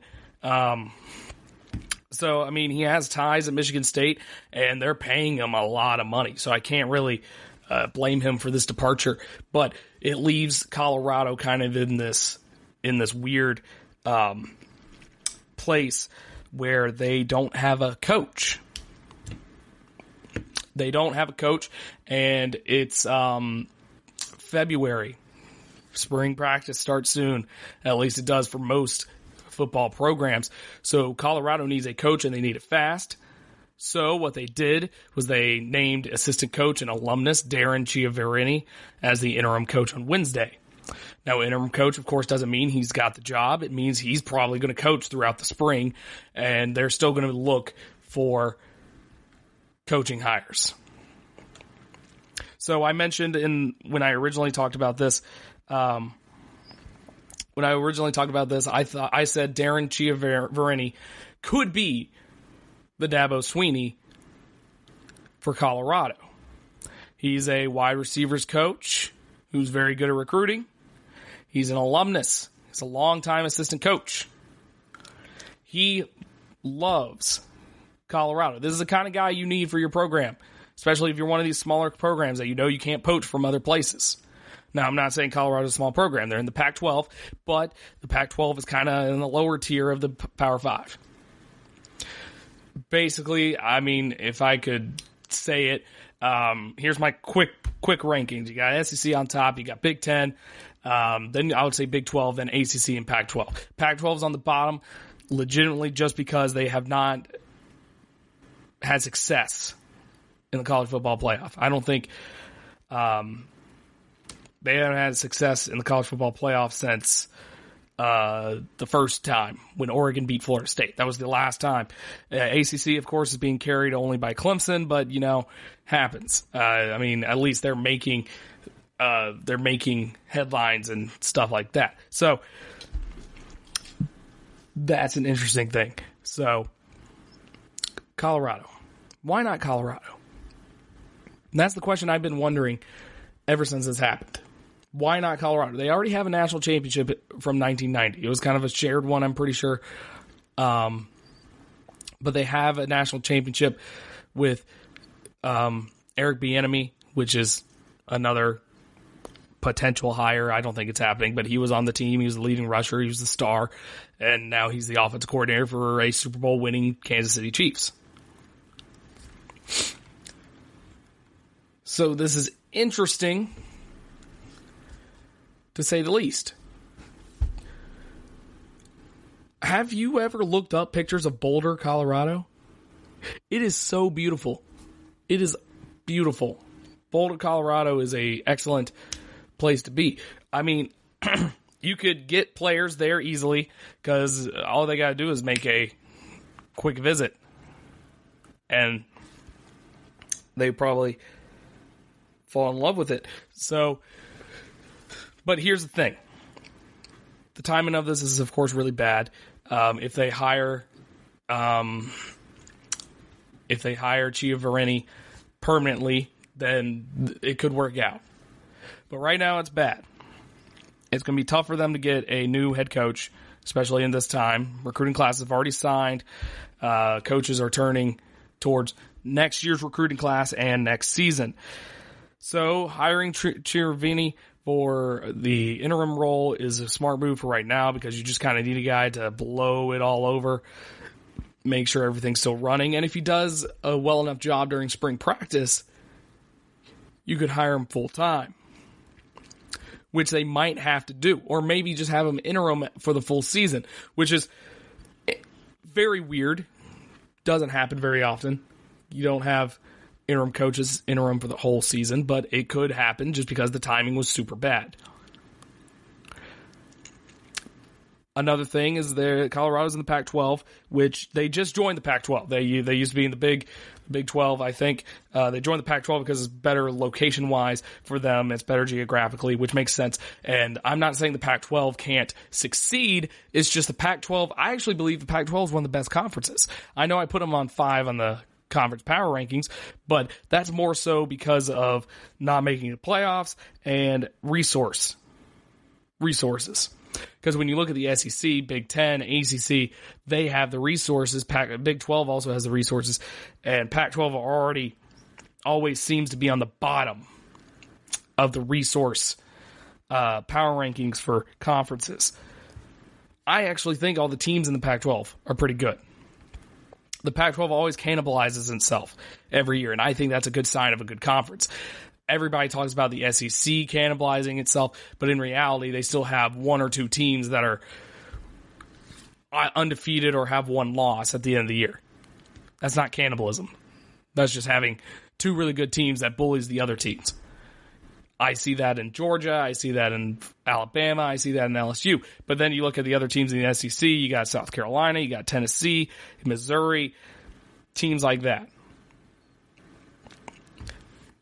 So, I mean, he has ties at Michigan State, and they're paying him a lot of money. So I can't really blame him for this departure. But it leaves Colorado kind of in this weird place where they don't have a coach. They don't have a coach, and it's February. Spring practice starts soon. At least it does for most football programs. So Colorado needs a coach, and they need it fast. So what they did was they named assistant coach and alumnus Darren Chiaverini as the interim coach on Wednesday. Now, interim coach, of course, doesn't mean he's got the job. It means he's probably going to coach throughout the spring, and they're still going to look for coaching hires. So I mentioned when I originally talked about this, I said Darren Chiaverini could be the Dabo Swinney for Colorado. He's a wide receivers coach who's very good at recruiting. He's an alumnus. He's a longtime assistant coach. He loves Colorado. This is the kind of guy you need for your program, especially if you're one of these smaller programs that you know you can't poach from other places. Now, I'm not saying Colorado's a small program. They're in the Pac-12, but the Pac-12 is kind of in the lower tier of the Power 5. Basically, I mean, if I could say it, here's my quick rankings. You got SEC on top. You got Big 10. Then I would say Big 12, then ACC and Pac-12. Pac-12 is on the bottom legitimately just because they have not had success in the college football playoff. I don't think they haven't had success in the college football playoff since the first time when Oregon beat Florida State. That was the last time. ACC, of course, is being carried only by Clemson, but, happens. I mean, at least they're making headlines and stuff like that. So that's an interesting thing. So Colorado. Why not Colorado? And that's the question I've been wondering ever since this happened. Why not Colorado? They already have a national championship from 1990. It was kind of a shared one, I'm pretty sure. But they have a national championship with Eric Bieniemy, which is another potential hire. I don't think it's happening, but he was on the team. He was the leading rusher. He was the star. And now he's the offensive coordinator for a Super Bowl winning Kansas City Chiefs. So this is interesting, to say the least. Have you ever looked up pictures of Boulder, Colorado? It is so beautiful. It is beautiful. Boulder, Colorado is an excellent place to be. I mean, you could get players there easily because all they got to do is make a quick visit. And they probably fall in love with it. So, but here's the thing. The timing of this is, of course, really bad. If they hire Chiaverini permanently, then it could work out. But right now, it's bad. It's going to be tough for them to get a new head coach, especially in this time. Recruiting classes have already signed. Coaches are turning towards next year's recruiting class and next season. So hiring Chiaverini for the interim role is a smart move for right now because you just kind of need a guy to blow it all over, make sure everything's still running. And if he does a well enough job during spring practice, you could hire him full time, which they might have to do, or maybe just have him interim for the full season, which is very weird. Doesn't happen very often. You don't have interim coaches interim for the whole season, but it could happen just because the timing was super bad. Another thing is Colorado's in the Pac-12, which they just joined the Pac-12. They used to be in the Big 12, I think. They joined the Pac-12 because it's better location-wise for them. It's better geographically, which makes sense. And I'm not saying the Pac-12 can't succeed. It's just the Pac-12. I actually believe the Pac-12 is one of the best conferences. I know I put them on 5 on the conference power rankings, but that's more so because of not making the playoffs and resources. Because when you look at the SEC, Big 10, ACC, they have the resources. Big 12 also has the resources. And Pac-12 always seems to be on the bottom of the resource power rankings for conferences. I actually think all the teams in the Pac-12 are pretty good. the Pac-12 always cannibalizes itself every year, and I think that's a good sign of a good conference. Everybody talks about the SEC cannibalizing itself, but in reality, they still have one or two teams that are undefeated or have one loss at the end of the year. That's not cannibalism. That's just having two really good teams that bullies the other teams. I see that in Georgia. I see that in Alabama. I see that in LSU. But then you look at the other teams in the SEC. You got South Carolina. You got Tennessee, Missouri, teams like that.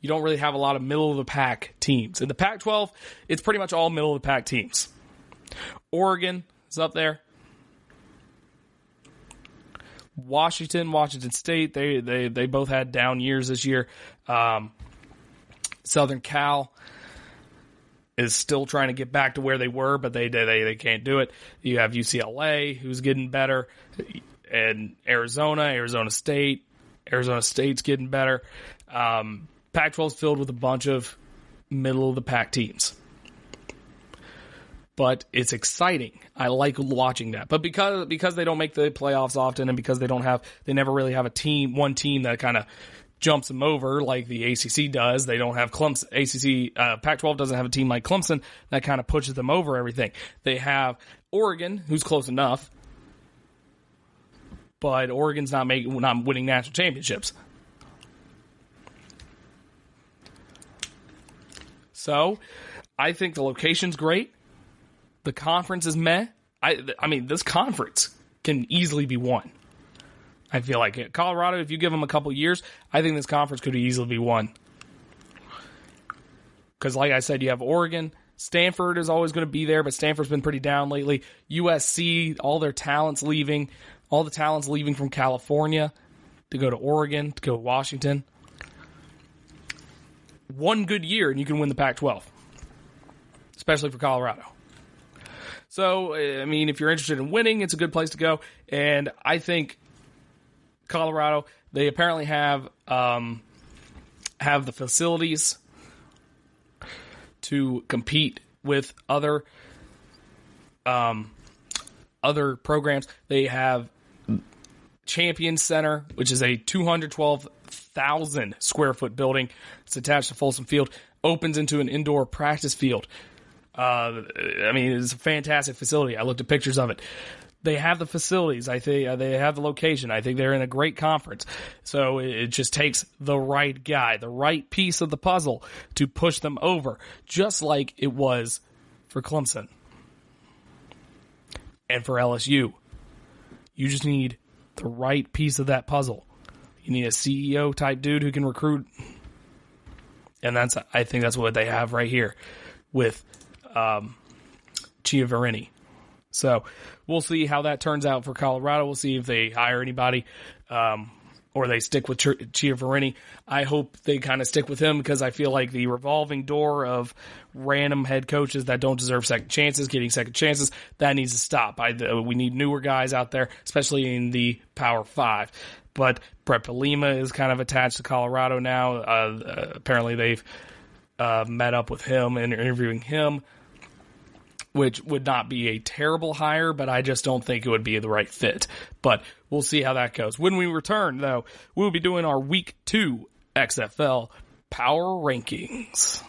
You don't really have a lot of middle-of-the-pack teams. In the Pac-12, it's pretty much all middle-of-the-pack teams. Oregon is up there. Washington State, they both had down years this year. Southern Cal is still trying to get back to where they were, but they can't do it. You have UCLA, who's getting better, and Arizona State's getting better. Pac-12 is filled with a bunch of middle-of-the-pack teams. But it's exciting. I like watching that. But because they don't make the playoffs often, and because they never really have one team that kind of jumps them over like the ACC does. They don't have Clemson. Pac-12 doesn't have a team like Clemson that kind of pushes them over everything. They have Oregon, who's close enough, but Oregon's not winning national championships. So, I think the location's great. The conference is meh. I mean, this conference can easily be won. I feel like Colorado, if you give them a couple years, I think this conference could easily be won. Because like I said, you have Oregon. Stanford is always going to be there, but Stanford's been pretty down lately. USC, all their talents leaving. All the talents leaving from California to go to Oregon, to go to Washington. One good year, and you can win the Pac-12. Especially for Colorado. So, I mean, if you're interested in winning, it's a good place to go. And I think Colorado, they apparently have the facilities to compete with other programs. They have Champion Center, which is a 212,000 square foot building. It's attached to Folsom Field, opens into an indoor practice field. I mean, it's a fantastic facility. I looked at pictures of it. They have the facilities. I think they have the location. I think they're in a great conference. So it just takes the right guy, the right piece of the puzzle to push them over, just like it was for Clemson and for LSU. You just need the right piece of that puzzle. You need a CEO type dude who can recruit. And I think that's what they have right here with Chiaverini. So we'll see how that turns out for Colorado. We'll see if they hire anybody or they stick with Chiaverini. I hope they kind of stick with him because I feel like the revolving door of random head coaches that don't deserve second chances, getting second chances, that needs to stop. We need newer guys out there, especially in the Power 5. But Brett Bielema is kind of attached to Colorado now. Apparently they've met up with him and interviewing him, which would not be a terrible hire, but I just don't think it would be the right fit. But we'll see how that goes. When we return, though, we'll be doing our Week 2 XFL Power Rankings.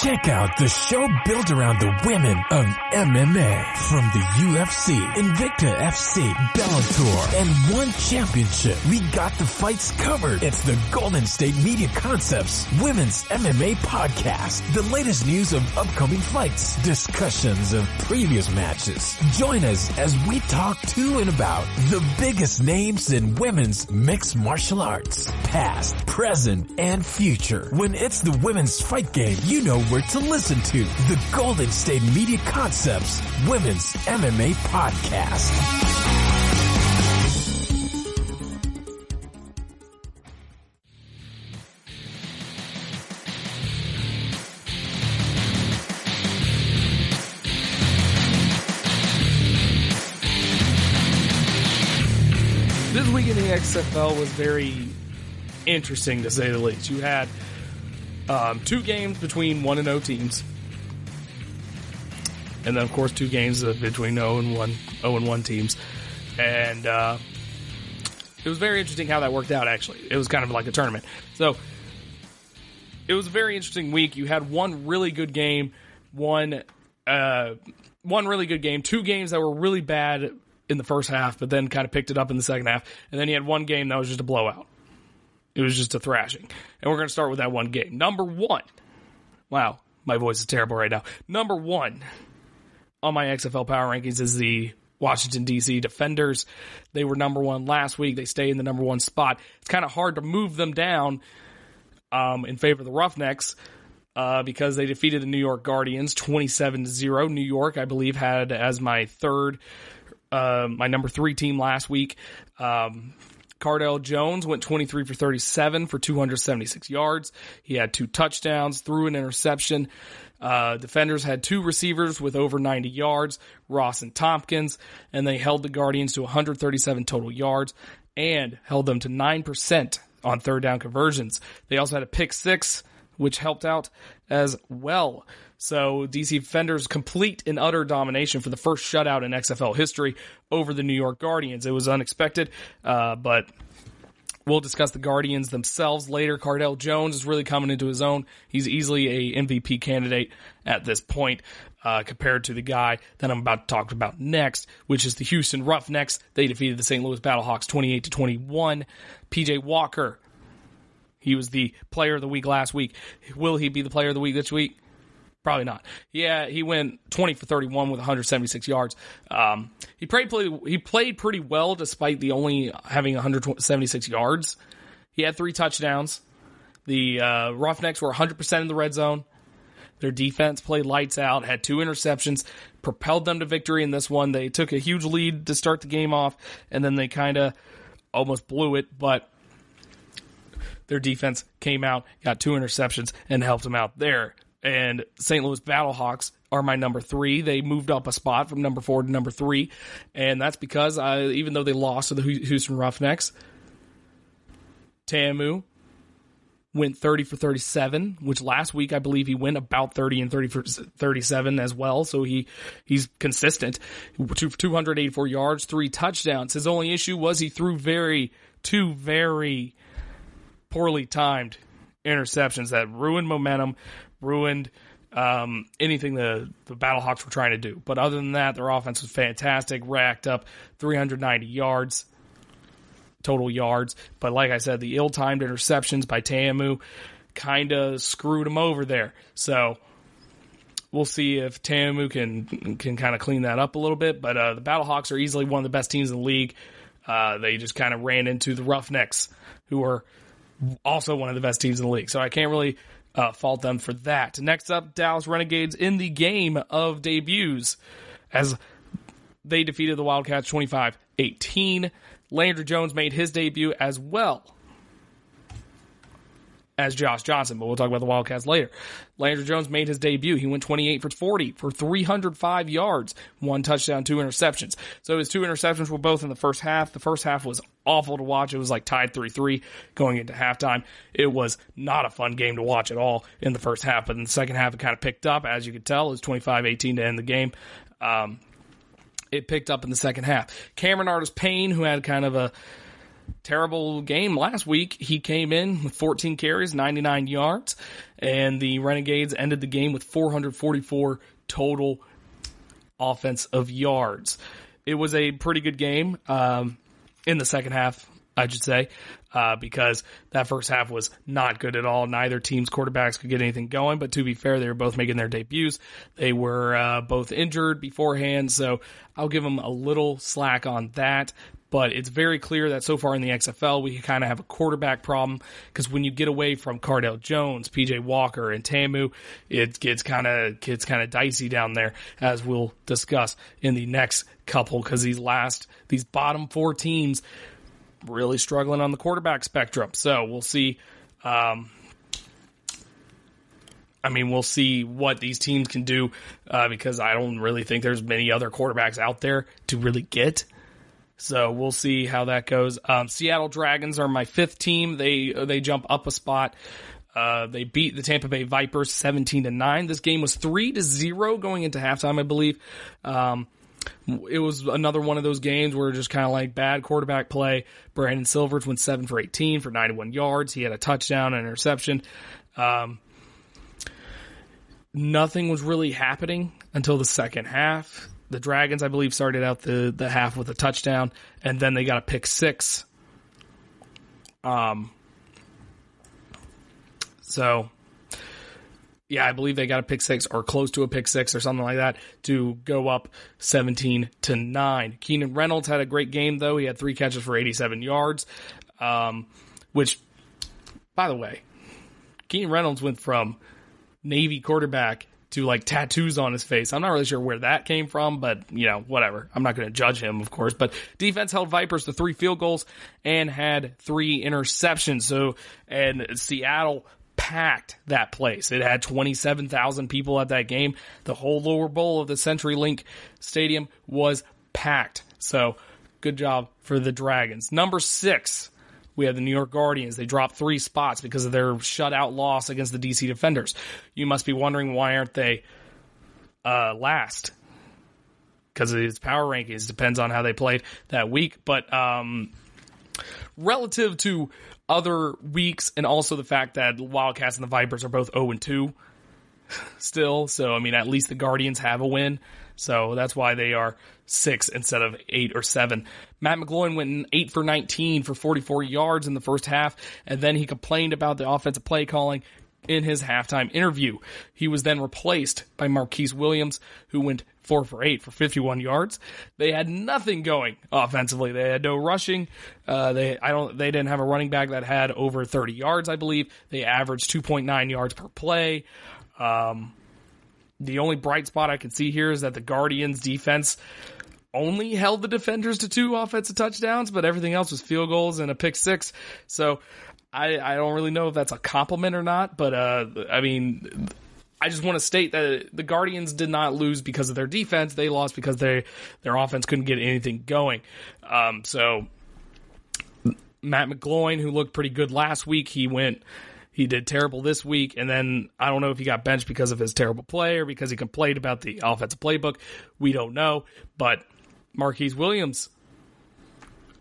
Check out the show built around the women of MMA. From the UFC, Invicta FC, Bellator, and One Championship. We got the fights covered. It's the Golden State Media Concepts Women's MMA Podcast. The latest news of upcoming fights, discussions of previous matches. Join us as we talk to and about the biggest names in women's mixed martial arts. Past, present, and future. When it's the women's fight game, you know where to listen to. The Golden State Media Concepts Women's MMA Podcast. This week in the XFL was very interesting, to say the least. You had 2 games between 1-0 teams. And then, of course, 2 games between 0-1 teams. And it was very interesting how that worked out, actually. It was kind of like a tournament. So it was a very interesting week. You had one really good game, one really good game, 2 games that were really bad in the first half, but then kind of picked it up in the second half. And then you had one game that was just a blowout. It was just a thrashing. And we're going to start with that one game. Number 1. Wow, my voice is terrible right now. Number 1 on my XFL Power Rankings is the Washington, D.C. Defenders. They were number 1 last week. They stay in the number 1 spot. It's kind of hard to move them down in favor of the Roughnecks because they defeated the New York Guardians 27-0. New York, I believe, had as my number 3 team last week. Cardell Jones went 23 for 37 for 276 yards. He had 2 touchdowns, threw an interception. Defenders had 2 receivers with over 90 yards, Ross and Tompkins, and they held the Guardians to 137 total yards and held them to 9% on third down conversions. They also had a pick 6, which helped out as well. So DC Defenders complete and utter domination for the first shutout in XFL history over the New York Guardians. It was unexpected, but we'll discuss the Guardians themselves later. Cardell Jones is really coming into his own. He's easily a MVP candidate at this point compared to the guy that I'm about to talk about next, which is the Houston Roughnecks. They defeated the St. Louis Battlehawks 28-21. PJ Walker, he was the player of the week last week. Will he be the player of the week this week? Probably not. Yeah, he went 20 for 31 with 176 yards. He played pretty well despite the only having 176 yards. He had 3 touchdowns. The Roughnecks were 100% in the red zone. Their defense played lights out, had 2 interceptions, propelled them to victory in this one. They took a huge lead to start the game off, and then they kind of almost blew it, but their defense came out, got 2 interceptions, and helped them out there. And St. Louis Battlehawks are my number 3. They moved up a spot from number 4 to number 3. And that's because even though they lost to the Houston Roughnecks, Ta'amu went 30 for 37, which last week I believe he went about 30 and 30 for 37 as well. So he's consistent. 284 yards, 3 touchdowns. His only issue was he threw 2 very poorly timed interceptions that ruined momentum, ruined anything the Battlehawks were trying to do. But other than that, their offense was fantastic, racked up 390 yards, total yards. But like I said, the ill-timed interceptions by Ta'amu kind of screwed him over there. So we'll see if Ta'amu can kind of clean that up a little bit. But the Battlehawks are easily one of the best teams in the league. They just kind of ran into the Roughnecks, who are also one of the best teams in the league. So I can't really fault them for that. Next up, Dallas Renegades in the game of debuts as they defeated the Wildcats 25-18. Landry Jones made his debut as well as Josh Johnson, but we'll talk about the Wildcats later. Landry Jones made his debut. He went 28 for 40 for 305 yards, 1 touchdown, 2 interceptions. So his 2 interceptions were both in the first half. The first half was awful to watch. It was like tied 3-3 going into halftime. It was not a fun game to watch at all in the first half, but in the second half it kind of picked up. As you could tell, it was 25-18 to end the game. It picked up in the second half. Cameron Artis-Payne, who had kind of a terrible game last week, he came in with 14 carries, 99 yards, and the Renegades ended the game with 444 total offensive yards. It was a pretty good game in the second half, I should say, because that first half was not good at all. Neither team's quarterbacks could get anything going, but to be fair, they were both making their debuts. They were both injured beforehand, so I'll give them a little slack on that. But it's very clear that so far in the XFL, we kind of have a quarterback problem because when you get away from Cardell Jones, PJ Walker, and Ta'amu, it gets kind of dicey down there, as we'll discuss in the next couple, because these bottom 4 teams really struggling on the quarterback spectrum. So we'll see. We'll see what these teams can do because I don't really think there's many other quarterbacks out there to really get. So we'll see how that goes. Seattle Dragons are my 5th team. They jump up a spot. They beat the Tampa Bay Vipers 17-9. This game was 3-0 going into halftime, I believe. It was another one of those games where just kind of like bad quarterback play. Brandon Silvers went 7 for 18 for 91 yards. He had a touchdown and interception. Nothing was really happening until the second half. The Dragons, I believe, started out the half with a touchdown, and then they got a pick six. So, yeah, I believe they got a pick six or close to a pick six or something like that to go up 17-9. Keenan Reynolds had a great game, though. He had 3 catches for 87 yards, which, by the way, Keenan Reynolds went from Navy quarterback to like tattoos on his face. I'm not really sure where that came from, but whatever. I'm not going to judge him, of course. But defense held Vipers to 3 field goals and had 3 interceptions. And Seattle packed that place. It had 27,000 people at that game. The whole lower bowl of the CenturyLink Stadium was packed. So good job for the Dragons. Number 6. We have the New York Guardians. They dropped 3 spots because of their shutout loss against the DC Defenders. You must be wondering, why aren't they last? Because of its power rankings. Depends on how they played that week. But relative to other weeks, and also the fact that the Wildcats and the Vipers are both 0-2 still. So, I mean, at least the Guardians have a win. So that's why they are 6 instead of 8 or 7. Matt McGloin went 8 for 19 for 44 yards in the first half, and then he complained about the offensive play calling in his halftime interview. He was then replaced by Marquise Williams, who went 4 for 8 for 51 yards. They had nothing going offensively. They had no rushing. They didn't have a running back that had over 30 yards, I believe. They averaged 2.9 yards per play. The only bright spot I can see here is that the Guardians defense only held the defenders to 2 offensive touchdowns, but everything else was field goals and a pick 6. So I don't really know if that's a compliment or not, but I mean, I just want to state that the Guardians did not lose because of their defense. They lost because their offense couldn't get anything going. So Matt McGloin, who looked pretty good last week, he did terrible this week, and then I don't know if he got benched because of his terrible play or because he complained about the offensive playbook. We don't know, but Marquise Williams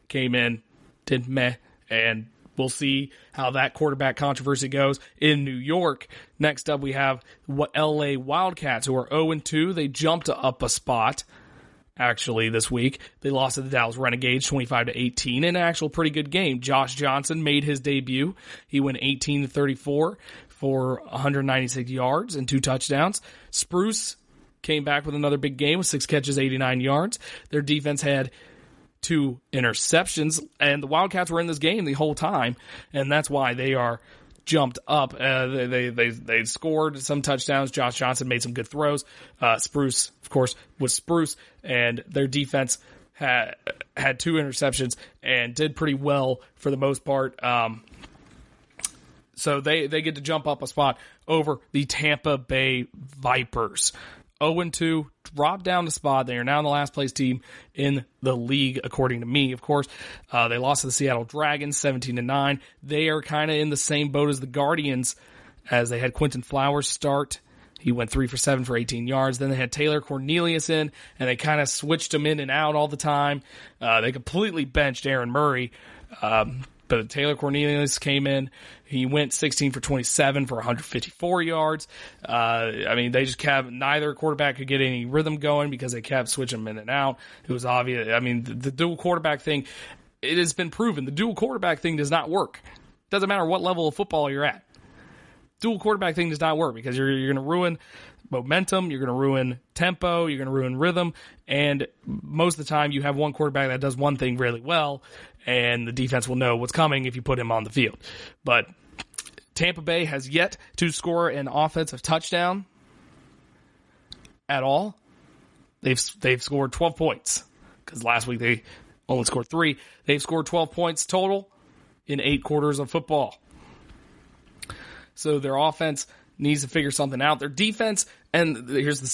came in, did meh, and we'll see how that quarterback controversy goes in New York. Next up, we have LA Wildcats, who are 0-2. They jumped up a spot, actually, this week. They lost to the Dallas Renegades 25-18 in an actual pretty good game. Josh Johnson made his debut. He went 18-34 for 196 yards and 2 touchdowns. Spruce came back with another big game with 6 catches, 89 yards. Their defense had 2 interceptions, and the Wildcats were in this game the whole time, and that's why they are jumped up. They scored some touchdowns. Josh Johnson made some good throws. Spruce, of course, was Spruce, and their defense had 2 interceptions and did pretty well for the most part. So they get to jump up a spot over the Tampa Bay Vipers. 0-2, dropped down the spot. They are now the last place team in the league, according to me, of course. They lost to the Seattle Dragons 17-9. They are kind of in the same boat as the Guardians, as they had Quentin Flowers start. He went 3 for 7 for 18 yards. Then they had Taylor Cornelius in, and they kind of switched him in and out all the time. They completely benched Aaron Murray. But Taylor Cornelius came in. He went 16 for 27 for 154 yards. I mean, they just kept, neither quarterback could get any rhythm going because they kept switching them in and out. It was obvious. I mean, the dual quarterback thing, it has been proven. The dual quarterback thing does not work. Doesn't matter what level of football you're at. Dual quarterback thing does not work because you're going to ruin momentum, you're going to ruin tempo, you're going to ruin rhythm, and most of the time you have one quarterback that does one thing really well, and the defense will know what's coming if you put him on the field. But Tampa Bay has yet to score an offensive touchdown at all. They've scored 12 points because last week they only scored 3. They've scored 12 points total in 8 quarters of football. So their offense needs to figure something out. Their defense, and here's the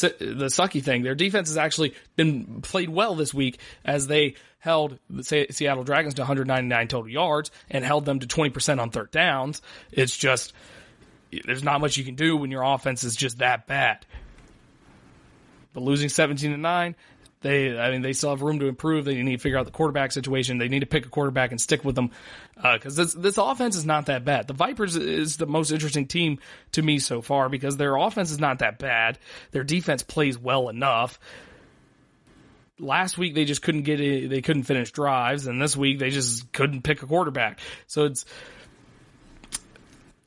sucky thing, their defense has actually been played well this week as they held the Seattle Dragons to 199 total yards and held them to 20% on third downs. It's just there's not much you can do when your offense is just that bad. But losing 17-9, they still have room to improve. They need to figure out the quarterback situation. They need to pick a quarterback and stick with them, because this offense is not that bad. The Vipers is the most interesting team to me so far because their offense is not that bad. Their defense plays well enough. Last week they just couldn't they couldn't finish drives, and this week they just couldn't pick a quarterback. So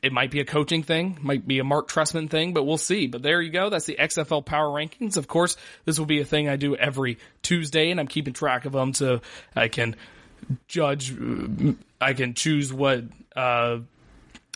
it might be a coaching thing, might be a Mark Trestman thing, but we'll see. But there you go. That's the XFL Power Rankings. Of course, this will be a thing I do every Tuesday, and I'm keeping track of them so I can judge. I can choose what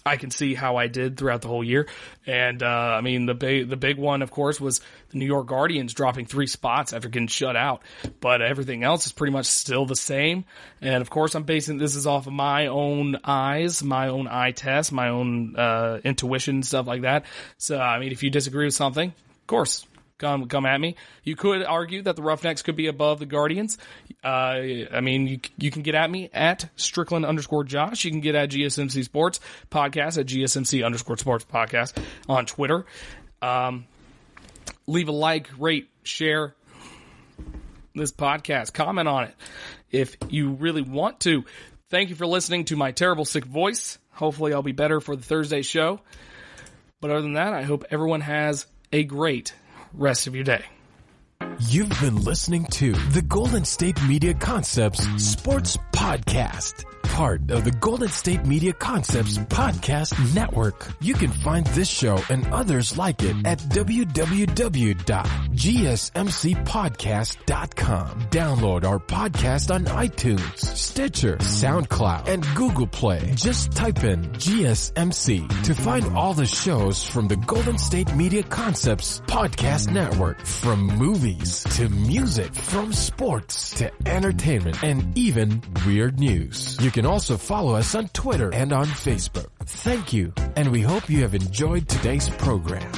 I can see how I did throughout the whole year. And I mean, the big one, of course, was the New York Guardians dropping 3 spots after getting shut out. But everything else is pretty much still the same. And of course, I'm basing this is off of my own eyes, my own eye test, my own intuition, stuff like that. So I mean, if you disagree with something, of course, come at me. You could argue that the Roughnecks could be above the Guardians. I mean, you can get at me at Strickland_Josh. You can get at GSMC Sports Podcast at GSMC_Sports Podcast on Twitter. Leave a like, rate, share this podcast. Comment on it if you really want to. Thank you for listening to my terrible sick voice. Hopefully I'll be better for the Thursday show. But other than that, I hope everyone has a great rest of your day. You've been listening to the Golden State Media Concepts Sports Podcast, part of the Golden State Media Concepts Podcast Network. You can find this show and others like it at www.gsmcpodcast.com. Download our podcast on iTunes, Stitcher, SoundCloud, and Google Play. Just type in GSMC to find all the shows from the Golden State Media Concepts Podcast Network, from movies to music, from sports to entertainment, and even weird news. You can also follow us on Twitter and on Facebook. Thank you, and we hope you have enjoyed today's program.